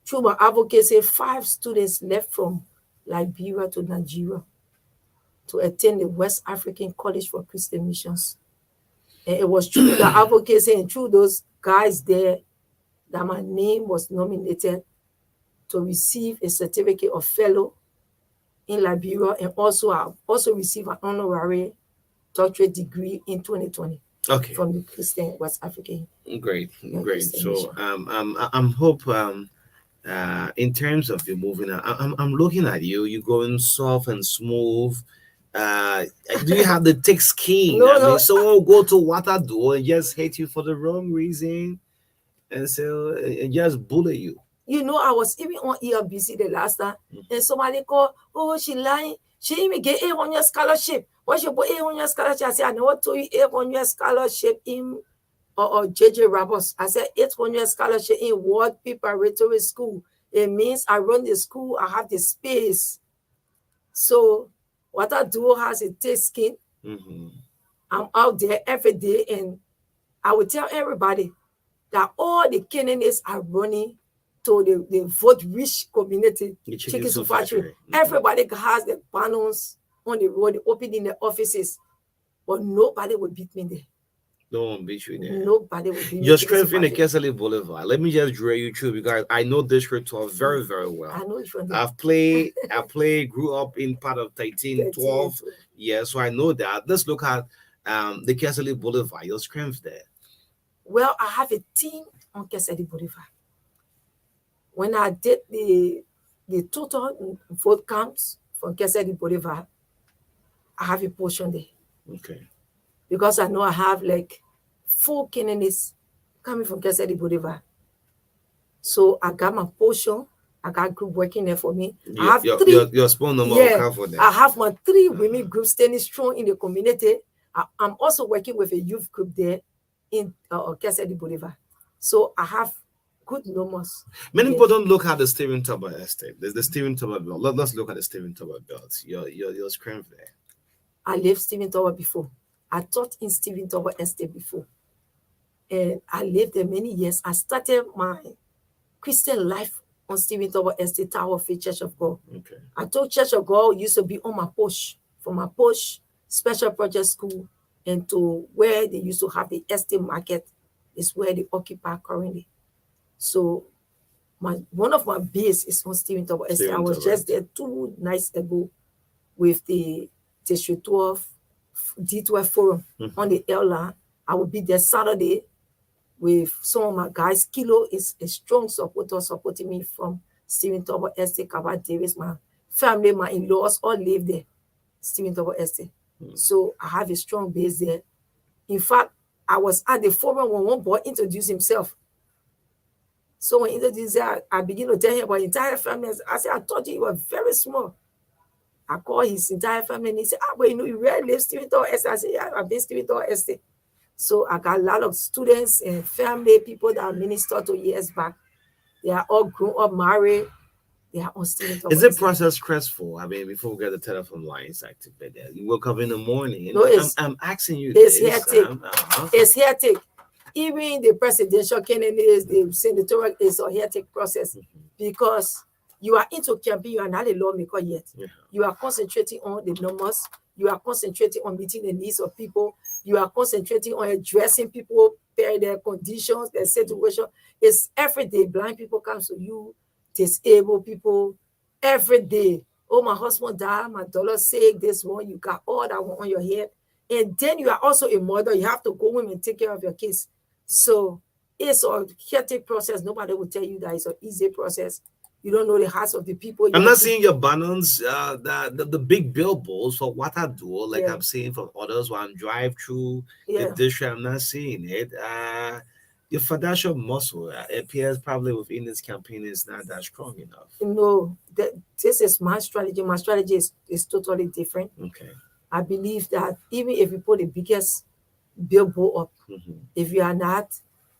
Through my advocacy, 5 students left from Liberia to Nigeria to attend the West African College for Christian Missions. And it was through the advocacy and through those guys there that my name was nominated to receive a certificate of fellow in Liberia, and also I also received an honorary doctorate degree in 2020. Okay. From the Christian West African. Great. So I'm hope in terms of you moving, I'm looking at you. You're going soft and smooth. Do you have the thick skin? No. Someone will go to water door and just hate you for the wrong reason, and so and just bully you. You know, I was even on ELBC the last time, and somebody called, oh, she lying. She even get a 1-year scholarship. Why she put a 1-year scholarship? I said, I never told you a 1-year scholarship in JJ Rabos. I said, 800 scholarship in World Preparatory School. It means I run the school, I have the space. So what I do has a thick skin. I'm out there every day, and I will tell everybody that all the candidates are running to the vote-rich community, Chicken Soup Factory. Everybody has the banners on the road, opening the offices, but nobody will beat me there. No one beat you there. Nobody will beat me. You're strengthening the Kesali Boulevard. Let me just draw you through, because I know District 12 very, very well. I know it from there. I grew up in part of 1312. Yeah, so I know that. Let's look at the Kesali Boulevard. Your strength there. Well, I have a team on Kesali Boulevard. When I did the the total vote counts from Kesedi Bolivar, I have a portion there. Okay. Because I know I have like 4 candidates coming from Kesedi Bolivar. So I got my portion. I got group working there for me. I have 3. Your small number Yeah, account for them. I have my 3 women groups standing strong in the community. I'm also working with a youth group there in Kesedi Bolivar. So I have good numbers. Many there. people don't look at the Stephen Tuber estate. There's the Stephen Tuber belt. Let's look at the Stephen Tuber belt. Your screen there. I lived Stephen Tower before. I taught in Stephen Tower Estate before. And I lived there many years. I started my Christian life on Stephen Tower Estate, Tower of Faith, Church of God. Okay. I told Church of God used to be on my push, from my push, special project school, and to where they used to have the estate market is where they occupy currently. So one of my base is on Stephen Tower Estate. I was just there 2 nights ago with the District 12 D12 forum on the airline. I will be there Saturday with some of my guys. Kilo is a strong supporter supporting me from Stephen Tower Estate, Kaba Davis, my family, my in-laws all live there, Stephen Tower Estate. So I have a strong base there. In fact, I was at the forum when one boy introduced himself. So when he introduced himself, I began to tell him about entire family. I said, I thought you were very small. I called his entire family and he said, but you know, you really live Stephen Tower Estate. I said, yeah, I've been Stephen Tower Estate. So I got a lot of students and family, people that I ministered to years back. They are all grown up, married. They are on Stephen Tower Is the Estate. process stressful? I mean, before we get the telephone lines activated, you woke up in the morning. No, I'm asking you it's this. hectic. It's hectic. Even the presidential candidates, the senatorial, is a hectic process because you are into campaign, you are not a lawmaker yet. Yeah. You are concentrating on the numbers. You are concentrating on meeting the needs of people. You are concentrating on addressing people, their conditions, their situation. It's every day. Blind people come to you, disabled people, every day. Oh, my husband died, my daughter sick, this one, you got all that one on your head. And then you are also a mother. You have to go home and take care of your kids. So it's a hectic process. Nobody will tell you that it's an easy process. You don't know the hearts of the people. I'm not seeing your banners, the big billboards for what I do, like Yeah. I'm seeing from others when I drive through Yeah. the district. I'm not seeing it. Your financial muscle appears probably within this campaign is not that strong enough. No, this is my strategy. My strategy is totally different. Okay. I believe that even if you put the biggest billboard up, if you are not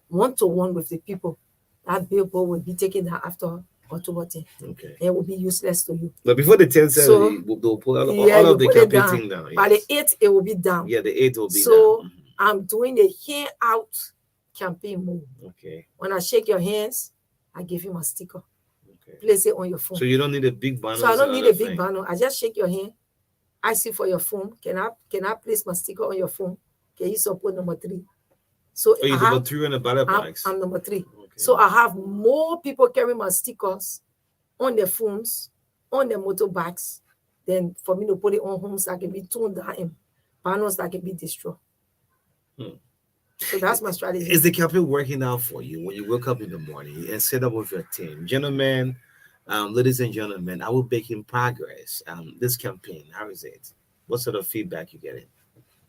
one-to-one with the people, that billboard will be taken down after October 10th. Okay. It will be useless to you. But before the 10th, So, they'll pull all Yeah, of you the put it campaign down. down. By the 8th, it will be down. Yeah, the 8th will be So down. I'm doing the hand out campaign move. Okay. When I shake your hands, I give you my sticker. Okay. Place it on your phone. So you don't need a big banner. So I don't need a big banner. I just shake your hand. I see for your phone. Can I place my sticker on your phone? Can you support number 3? So you're number 3 on the ballot box. I'm number 3. Okay. So I have more people carrying my stickers on their phones, on their motorbikes, than for me to put it on homes that can be torn down and banners that can be destroyed. So that's my strategy. Is the campaign working out for you when you wake up in the morning and set up with your team? Gentlemen, ladies and gentlemen, I will make in progress. This campaign, how is it? What sort of feedback you getting?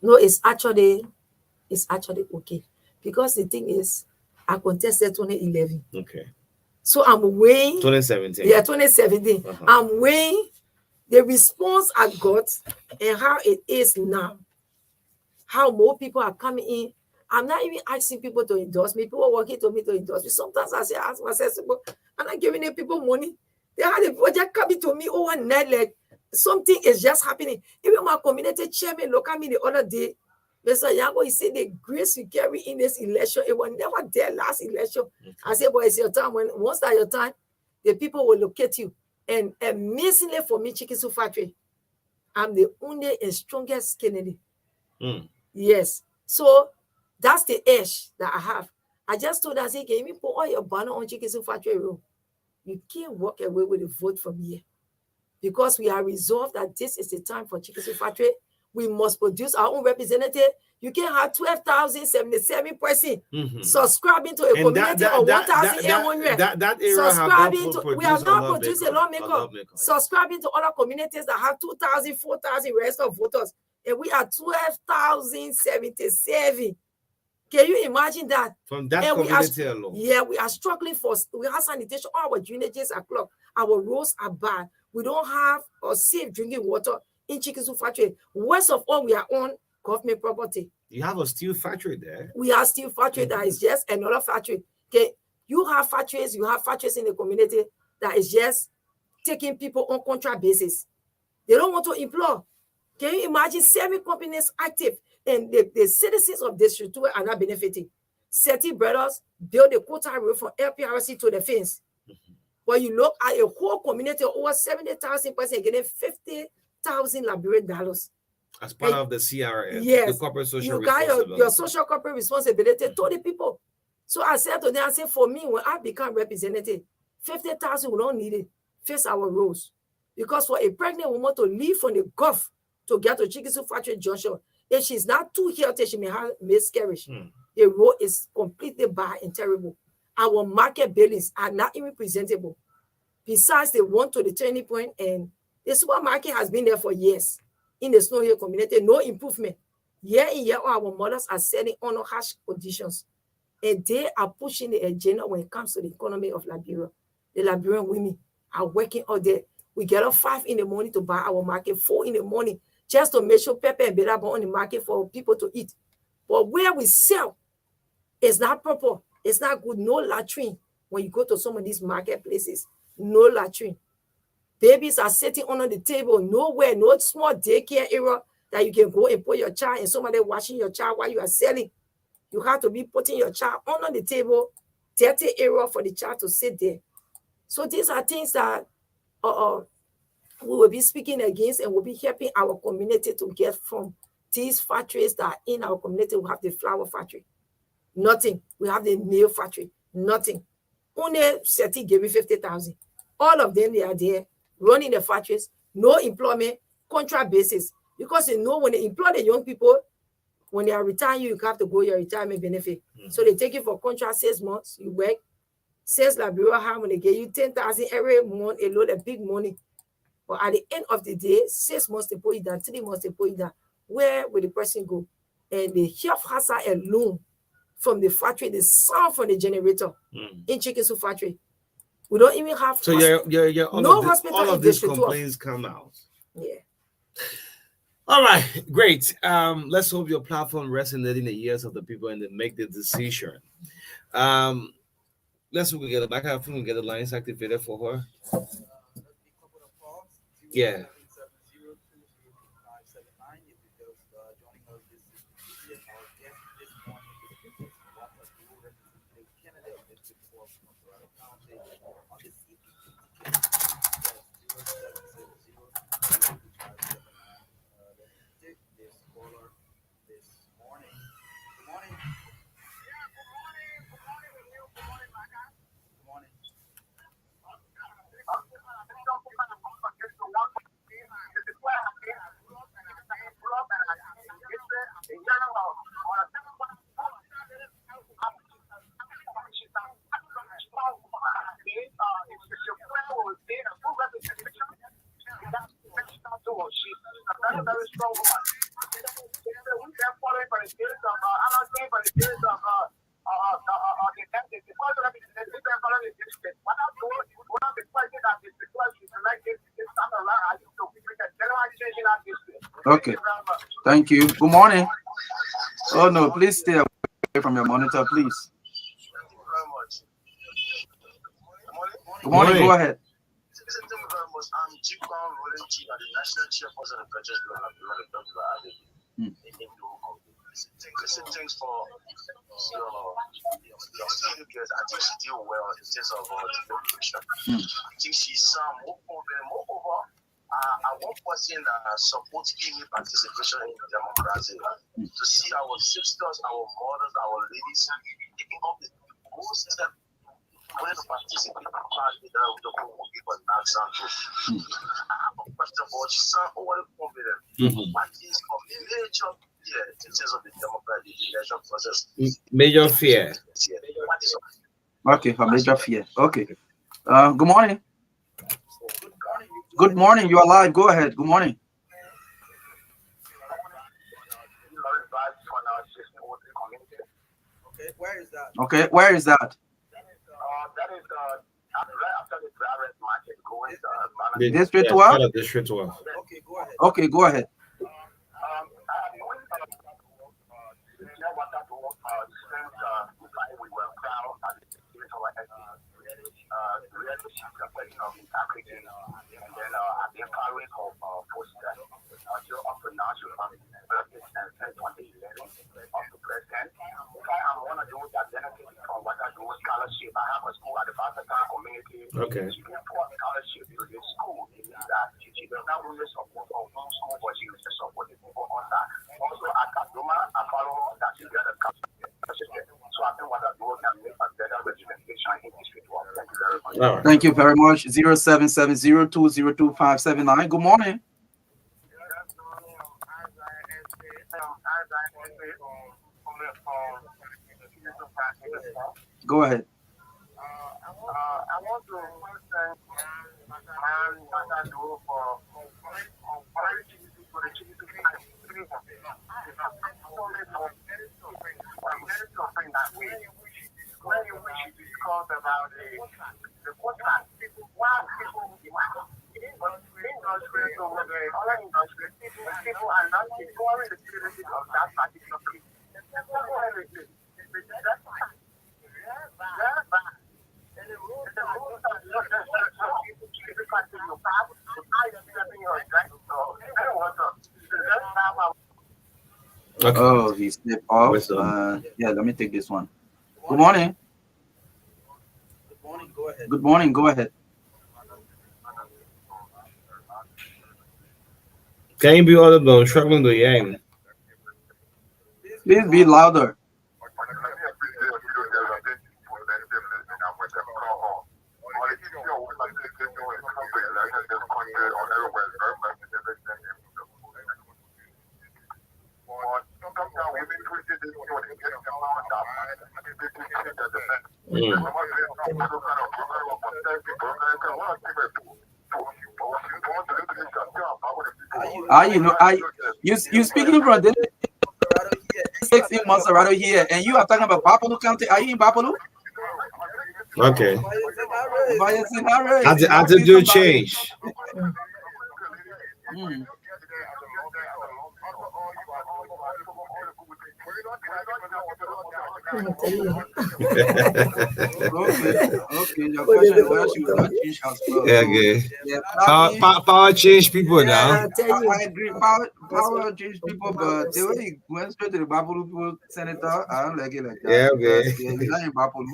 No, it's actually okay. Because the thing is, I contested 2011. Okay. So I'm weighing 2017. Yeah, 2017. I'm weighing the response I got and how it is now. How more people are coming in. I'm not even asking people to endorse me. People are working to me to endorse me. Sometimes I ask myself, I'm not giving the people money. They had the project coming to me overnight, like something is just happening. Even my community chairman looked at me the other day. Mr. Yango, he said the grace you carry in this election, it was never there last election. Okay. I said, boy, it's your time. Once that's your time, the people will locate you. And amazingly for me, Chicken Soup Factory, I'm the only and strongest candidate. Yes. So that's the edge that I have. I just told her, I said, can you put all your banner on Chicken Soup Factory room? You can't walk away with a vote from here. Because we are resolved that this is the time for Chicken Soup Factory. We must produce our own representative. You can have 12,077 persons subscribing to a community of 1,800. That era subscribing to, we have now produced produced a lawmaker. Subscribing to other communities that have 2,000, 4,000 registered voters. And we are 12,077. Can you imagine that? From that community alone. Yeah, we are struggling for, we have sanitation. All our drainages are clogged. Our roads are bad. We don't have a safe drinking water in Chicken Soup Factory. Worst of all, we are on government property. You have a steel factory there. We have steel factory that is just another factory. Okay, you have factories in the community that is just taking people on contract basis. They don't want to employ. Can you imagine 7 companies active and the citizens of District 2 are not benefiting? Seti Brothers built a quota road from LPRC to the fence. But you look at a whole community of over 70,000 persons getting $50,000 Liberian dollars. As part of the CRS, yes, the corporate social you got responsibility. your social corporate responsibility to the people. So I said to them, I said, for me, when I become representative, 50,000 we don't need it. Face our roads. Because for a pregnant woman to leave from the Gulf to get to Chicken Soup Factory Junction, if she's not too healthy, she may have miscarriage. The road is completely bad and terrible. Our market buildings are not even presentable. Besides, they want to the turning point, and the supermarket has been there for years in the Snow Hill community. No improvement. Year in, year out, our mothers are selling under harsh conditions, and they are pushing the agenda when it comes to the economy of Liberia. The Liberian women are working all day. We get up 5 in the morning to buy our market, 4 in the morning, just to make sure pepper and bitter on the market for people to eat. But where we sell, it's not proper. It's not good. No latrine. When you go to some of these marketplaces, no latrine. Babies are sitting under the table, nowhere, no small daycare area that you can go and put your child and somebody watching your child while you are selling. You have to be putting your child under the table, dirty area for the child to sit there. So these are things that we will be speaking against, and we'll be helping our community to get from these factories that are in our community. We have the flour factory. Nothing. We have the nail factory. Nothing. Only Seti gave me 50,000. All of them, they are there running the factories. No employment, contract basis. Because you know when they employ the young people, when they are retiring, you have to go your retirement benefit. So they take you for contract 6 months. You work. Says Liberia how when they give you 10,000 every month, a lot of big money. But at the end of the day, 6 months they put it down, 3 months they put it down. Where will the person go? And the health hazard alone from the factory, the sound from the generator in Chicken Soup Factory. We don't even have. So all of these complaints come out. Yeah. All right, great. Let's hope your platform resonates in the ears of the people and they make the decision. Let's hope we get it back. I think we get the lines activated for her. Yeah. Okay, thank you. Good morning. Oh no, please stay away from your monitor, please. Good morning. Go ahead. Thank you very much. I'm Chief Kwan Rolling Chief at the National Chairperson of the Purchase Block Thanks for your figures. I think she did well in terms of the picture. I think she's moreover. I want person support any participation in democracy to see our sisters, our mothers, our ladies taking up the most step when to participate in part with the whole people now. I have a question for you, sir. What is confident? What is of the nature here in terms of the democracy? Major fear. Okay, her major fear. Okay. Good morning. Good morning. You are live. Go ahead. Good morning. Okay, where is that? Okay, where is that? That is right after the Brabant market going District Yeah, 12? part of District 12. Okay, go ahead. Okay, go ahead. Okay. All right. Thank you very much. 0770202579. Good morning. Go ahead. I want to thank people are not ignoring the citizens of that particular place. Okay. Oh, he slipped off. Wisdom. Yeah, let me take this one. Good morning. Good morning, go ahead. Good morning. Go ahead. Can you be audible? I'm struggling to hear him. Please be louder. You speaking from this 16 months around here, and you are talking about Bapalo County. Are you in Bapalo? Okay. Attitude Attitude change. Okay. Your question was you will not change house club. Okay. Yeah, Power change people now. I agree. Power change people, but the way he went straight to the Bapalo people senator, I don't like it like that. Yeah, okay. Yeah, you're not in Bapalo.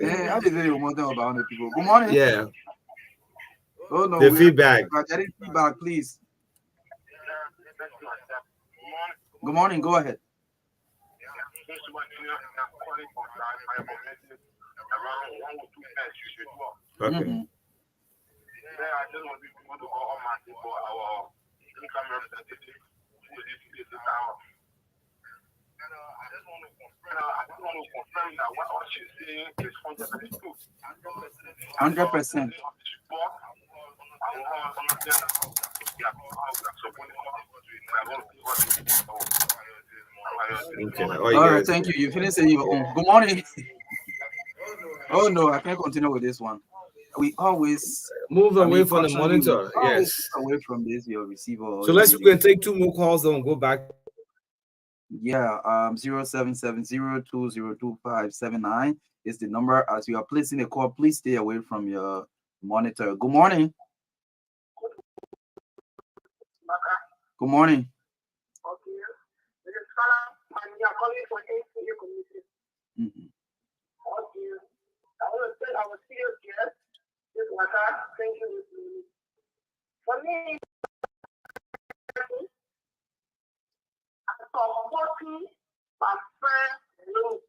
Yeah, how did they want them about the people? Good morning. Yeah. Oh no, The feedback. Getting feedback, please. Good morning. Go ahead. Okay. I just want to confirm that what she's saying is 100%. Okay. All right, thank you. You finished saying your own. Good morning. Oh no, I can't continue with this one. We always move away from the monitor. Yes. Away from this, your receiver. So let's go and take 2 more calls, then we'll go back. Yeah, 0770202579 is the number. As you are placing a call, please stay away from your monitor. Good morning. Good morning. Okay. This is Salam, and we are calling for ACU community. Okay. I want to tell our serious guest, this Waka, thank you. For me, I'm supporting my friend Lou.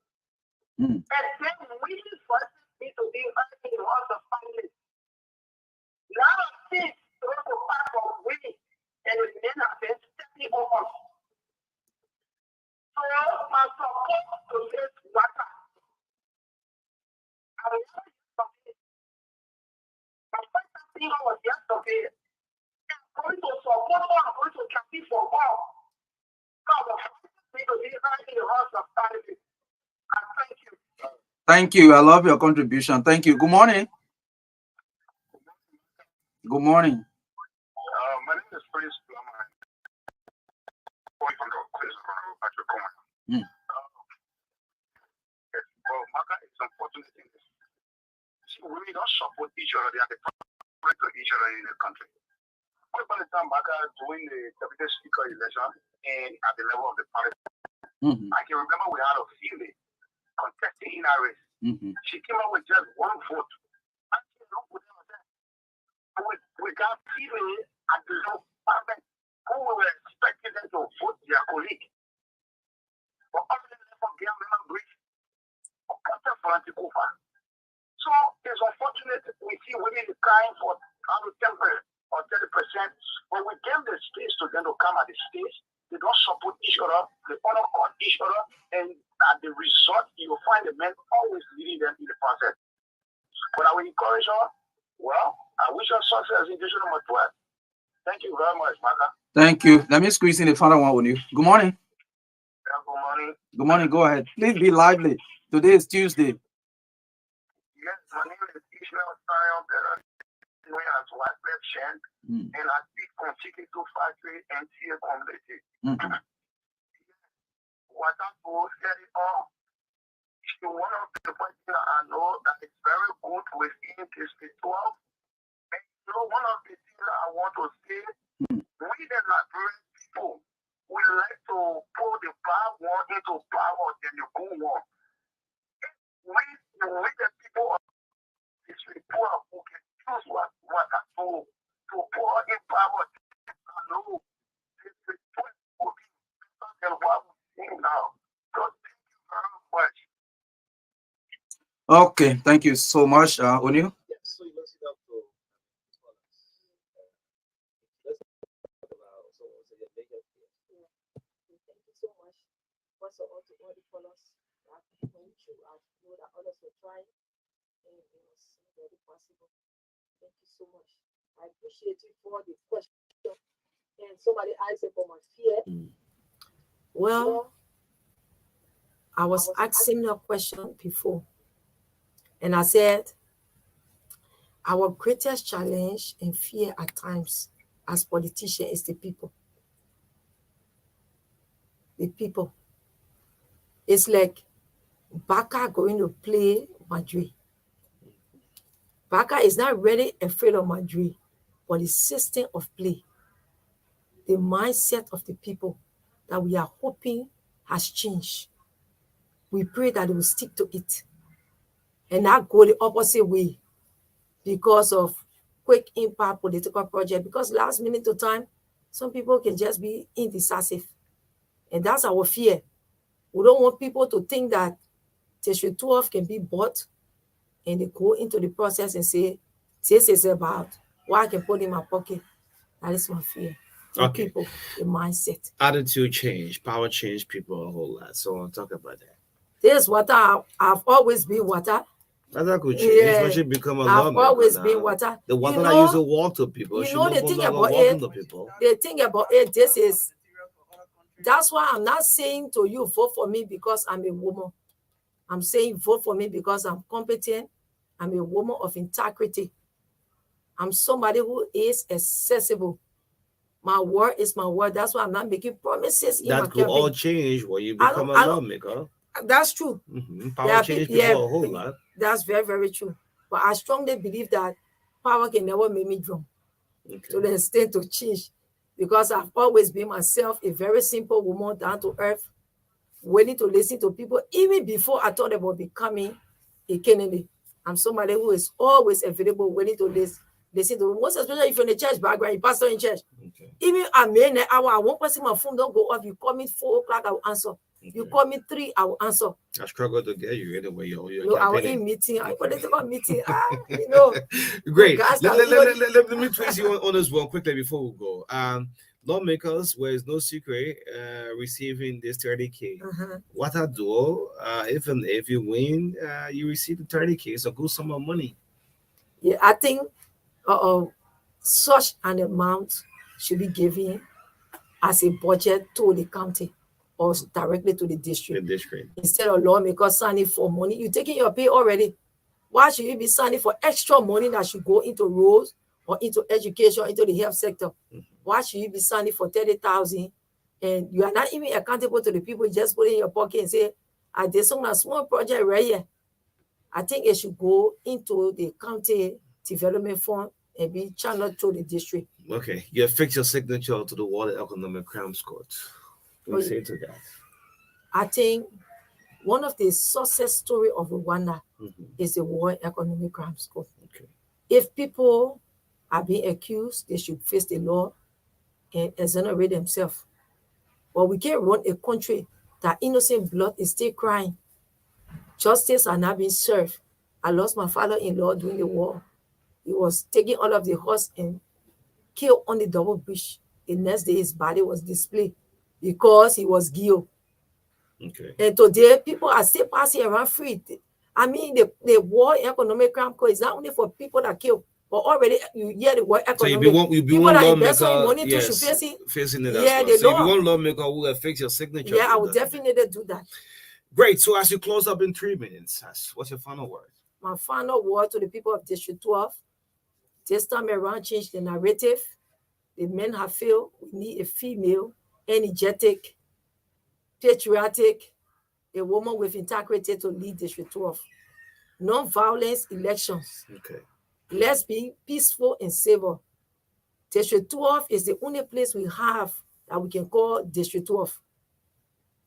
And then we first need to be earning the heart of family. Now, things to go back from winning, and the men have been stepping over. So, my support Thank you. I love your contribution. Thank you. Good morning. Good morning. My name is Prince Plummer. From the well, MARKA is unfortunate in this. See, we don't support each other. They are the product of each other in the country. Once upon a time, MARKA doing the deputy speaker election and at the level of the party. I can remember we had a female contesting in our race. She came out with just one vote. I came up with them and said, we got female at the local parliament who were expecting them to vote their colleague. But other than that, for member bridge, so it's unfortunate we see women crying for 10% or 30%, but we give the space to them to come at the stage. They don't support each other, they honor each other, and at the result, you will find the men always leading them in the process. But I will encourage her. Well, I wish her success in edition number 12. Thank you very much, MARKA. Thank you. Let me squeeze in the final one with you. Good morning. Yeah, good morning. Good morning. Go ahead. Please be lively. Today is Tuesday. Yes, my name is Ishmael Sion, better known as White Red Shan, and I speak from Chicken to Factory and Tia Community. What I told said it all. One of the points that I know that is very good within District 12. And one of the things that I want to say, we the Liberian people, we like to pull the bad one into power than the good one. We the people of District 12 who can choose what I told to pour in power. I know District 12 will be better than what we see now. So thank you very much. Okay, thank you so much, O'Neill. Yes, so you must up to Thank you so much. First of all, to all the callers that went through, I know that others were trying, and it was very possible. Thank you so much. I appreciate you for the question. And somebody asked about my fear. Well, I was asking a question before, and I said, our greatest challenge and fear at times as politicians is the people. The people. It's like Baka going to play Madrid. Baka is not really afraid of Madrid, but the system of play, the mindset of the people that we are hoping has changed. We pray that they will stick to it and not go the opposite way because of quick impact political project. Because last minute of time, some people can just be indecisive. And that's our fear. We don't want people to think that District 12 can be bought and they go into the process and say, this is about what I can put in my pocket. That is my fear. Okay. People, the mindset. Attitude change, power change people a whole lot. So I'll talk about that. This is what I've always been water. That could change, Yeah. especially become a I've lawmaker always now. been water. The water You that know- used to walk to people, you she know no the thing longer about walking it- to people. The thing about it, this is, that's why I'm not saying to you, vote for me because I'm a woman. I'm saying vote for me because I'm competent. I'm a woman of integrity. I'm somebody who is accessible. My word is my word. That's why I'm not making promises in my That could all campaign. change when you I become a don't- lawmaker. That's true. Power Yeah, change yeah, people a whole lot. That's very, very true. But I strongly believe that power can never make me drum to the extent to change, because I've always been myself, a very simple woman, down to earth, willing to listen to people. Even before I thought about becoming a candidate, I'm somebody who is always available, willing to listen to, most especially if you're in a church background, you pastor in church. Even at midnight hour, I won't person my phone don't go off. You call me 4 o'clock, I will answer. You call me 3, I will answer. I struggle to get you anyway. You're No, I was campaigning. in meeting, I political meeting. You know. Great. guys Let, that- let, let, let, let me trace you on this one quickly before we go. Lawmakers, where it's no secret, receiving this 30K. What I do, even if you win, you receive the 30K. So good sum of money. Yeah, I think such an amount should be given as a budget to the county. or directly to the The district. district. Instead of lawmakers signing for money, you're taking your pay already. Why should you be signing for extra money that should go into roads or into education, into the health sector? Why should you be signing for 30,000 and you are not even accountable to the people? You just put it in your pocket and say, I did some small project right here. I think it should go into the county development fund and be channeled to the district. Okay, you affix your signature to the World Economic Crimes Court. What do you say to that? I think one of the success story of Rwanda is the World Economic Crimes Court. Okay. If people are being accused, they should face the law and exonerate themselves. But we can't run a country that innocent blood is still crying. Justice are not being served. I lost my father-in-law during the war. He was taking all of the horse and killed on the double bridge. The next day, his body was displayed because he was guilty. Okay. And today, people are still passing around free. I mean, the World Economic Crime Court is not only for people that kill, but already you hear the World Economic. So you be one lawmaker, yes, facing it. Yeah, well. So law. you be one lawmaker who will fix your signature. Yeah, I would definitely do that. Great. So as you close up in 3 minutes, what's your final word? My final word to the people of District 12: this time around, change the narrative. The men have failed. We need a female, energetic, patriotic, a woman with integrity to lead District 12. Non-violence elections. Okay. Let's be peaceful and civil. District 12 is the only place we have that we can call District 12.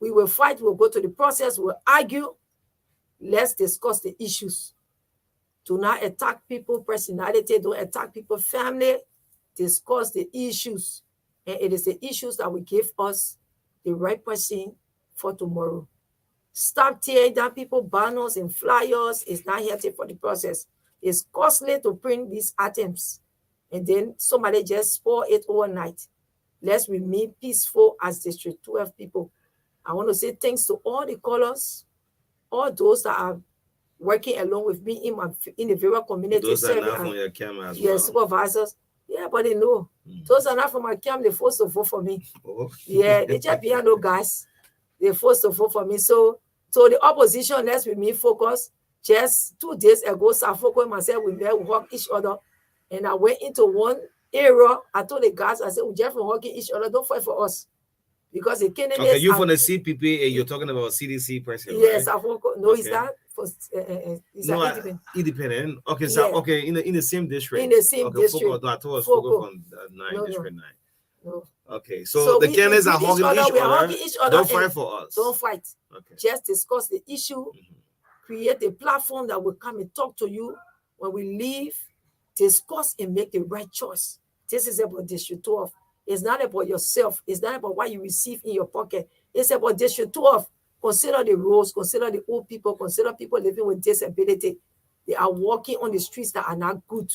We will fight, we'll go to the process, we'll argue. Let's discuss the issues. Do not attack people, personality, don't attack people, family. Discuss the issues. And it is the issues that will give us the right person for tomorrow. Stop tearing down people banners and flyers. It's not healthy for the process. It's costly to print these items. And then somebody just spoil it overnight. Let's remain peaceful as District 12 people. I want to say thanks to all the callers, all those that are working along with me in the various community. Those are not from your camera as well. Yes, supervisors. Yeah, but they know. Those are not from my camp. They're forced to vote for me. Oh. Yeah, they just piano guys. They're forced to vote for me. So the opposition, let's remain focused. Just 2 days ago, Safoko and myself, we met, we hugged each other. And I went into one area. I told the guys, I said, we just hugging each other. Don't fight for us. Because the candidates. Okay, you from the CPP and you're talking about CDC president, yes, right? No, okay. He's not. He's independent. Independent. Okay, so yeah. Okay, in the same district. In the same district. I thought Foco from 9, District 9. No. Okay, so the candidates are hugging each other. Don't fight for us. Don't fight. Okay. Just discuss the issue. Create a platform that will come and talk to you when we leave. Discuss and make the right choice. This is about District 12. It's not about yourself. It's not about what you receive in your pocket. It's about District 12. Consider the roads. Consider the old people. Consider people living with disability. They are walking on the streets that are not good.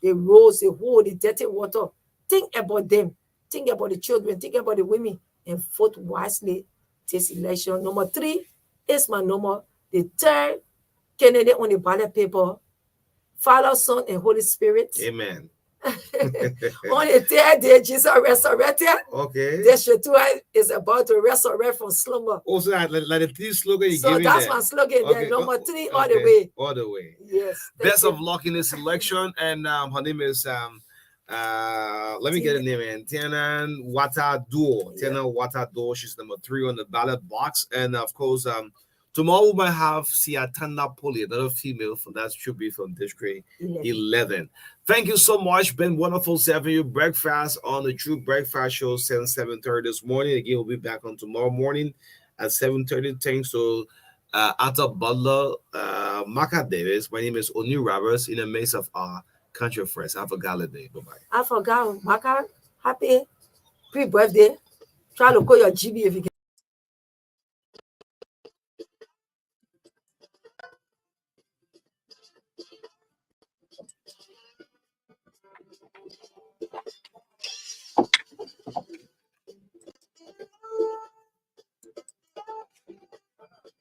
The roads, the hole, the dirty water. Think about them. Think about the children. Think about the women. And vote wisely this election. Number 3 is my number. The 3rd candidate on the ballot paper. Father, Son, and Holy Spirit. Amen. On the 3rd day, Jesus resurrected. Okay. District 12 is about to resurrect from slumber. Also, like the 3 slogan you so giving that's there. My slogan Okay. there. Number 3, all the way. All the way. Yes. Best of luck in this election. And her name is let me get a name in. Tiana Watado. Tiana Watado. She's number 3 on the ballot box. And of course, tomorrow we might have Siatanda Poli, another female that should be from District 11. Thank you so much. Been wonderful serving you breakfast on the True Breakfast Show 7:30 this morning. Again, we'll be back on tomorrow morning at 7:30. Thanks to Atta Butler, MARKA Davis. My name is Oni Roberts in the midst of our country friends. Have a gala day. Bye-bye. I forgot, MARKA. Happy pre-birthday. Try to call your GB if you can.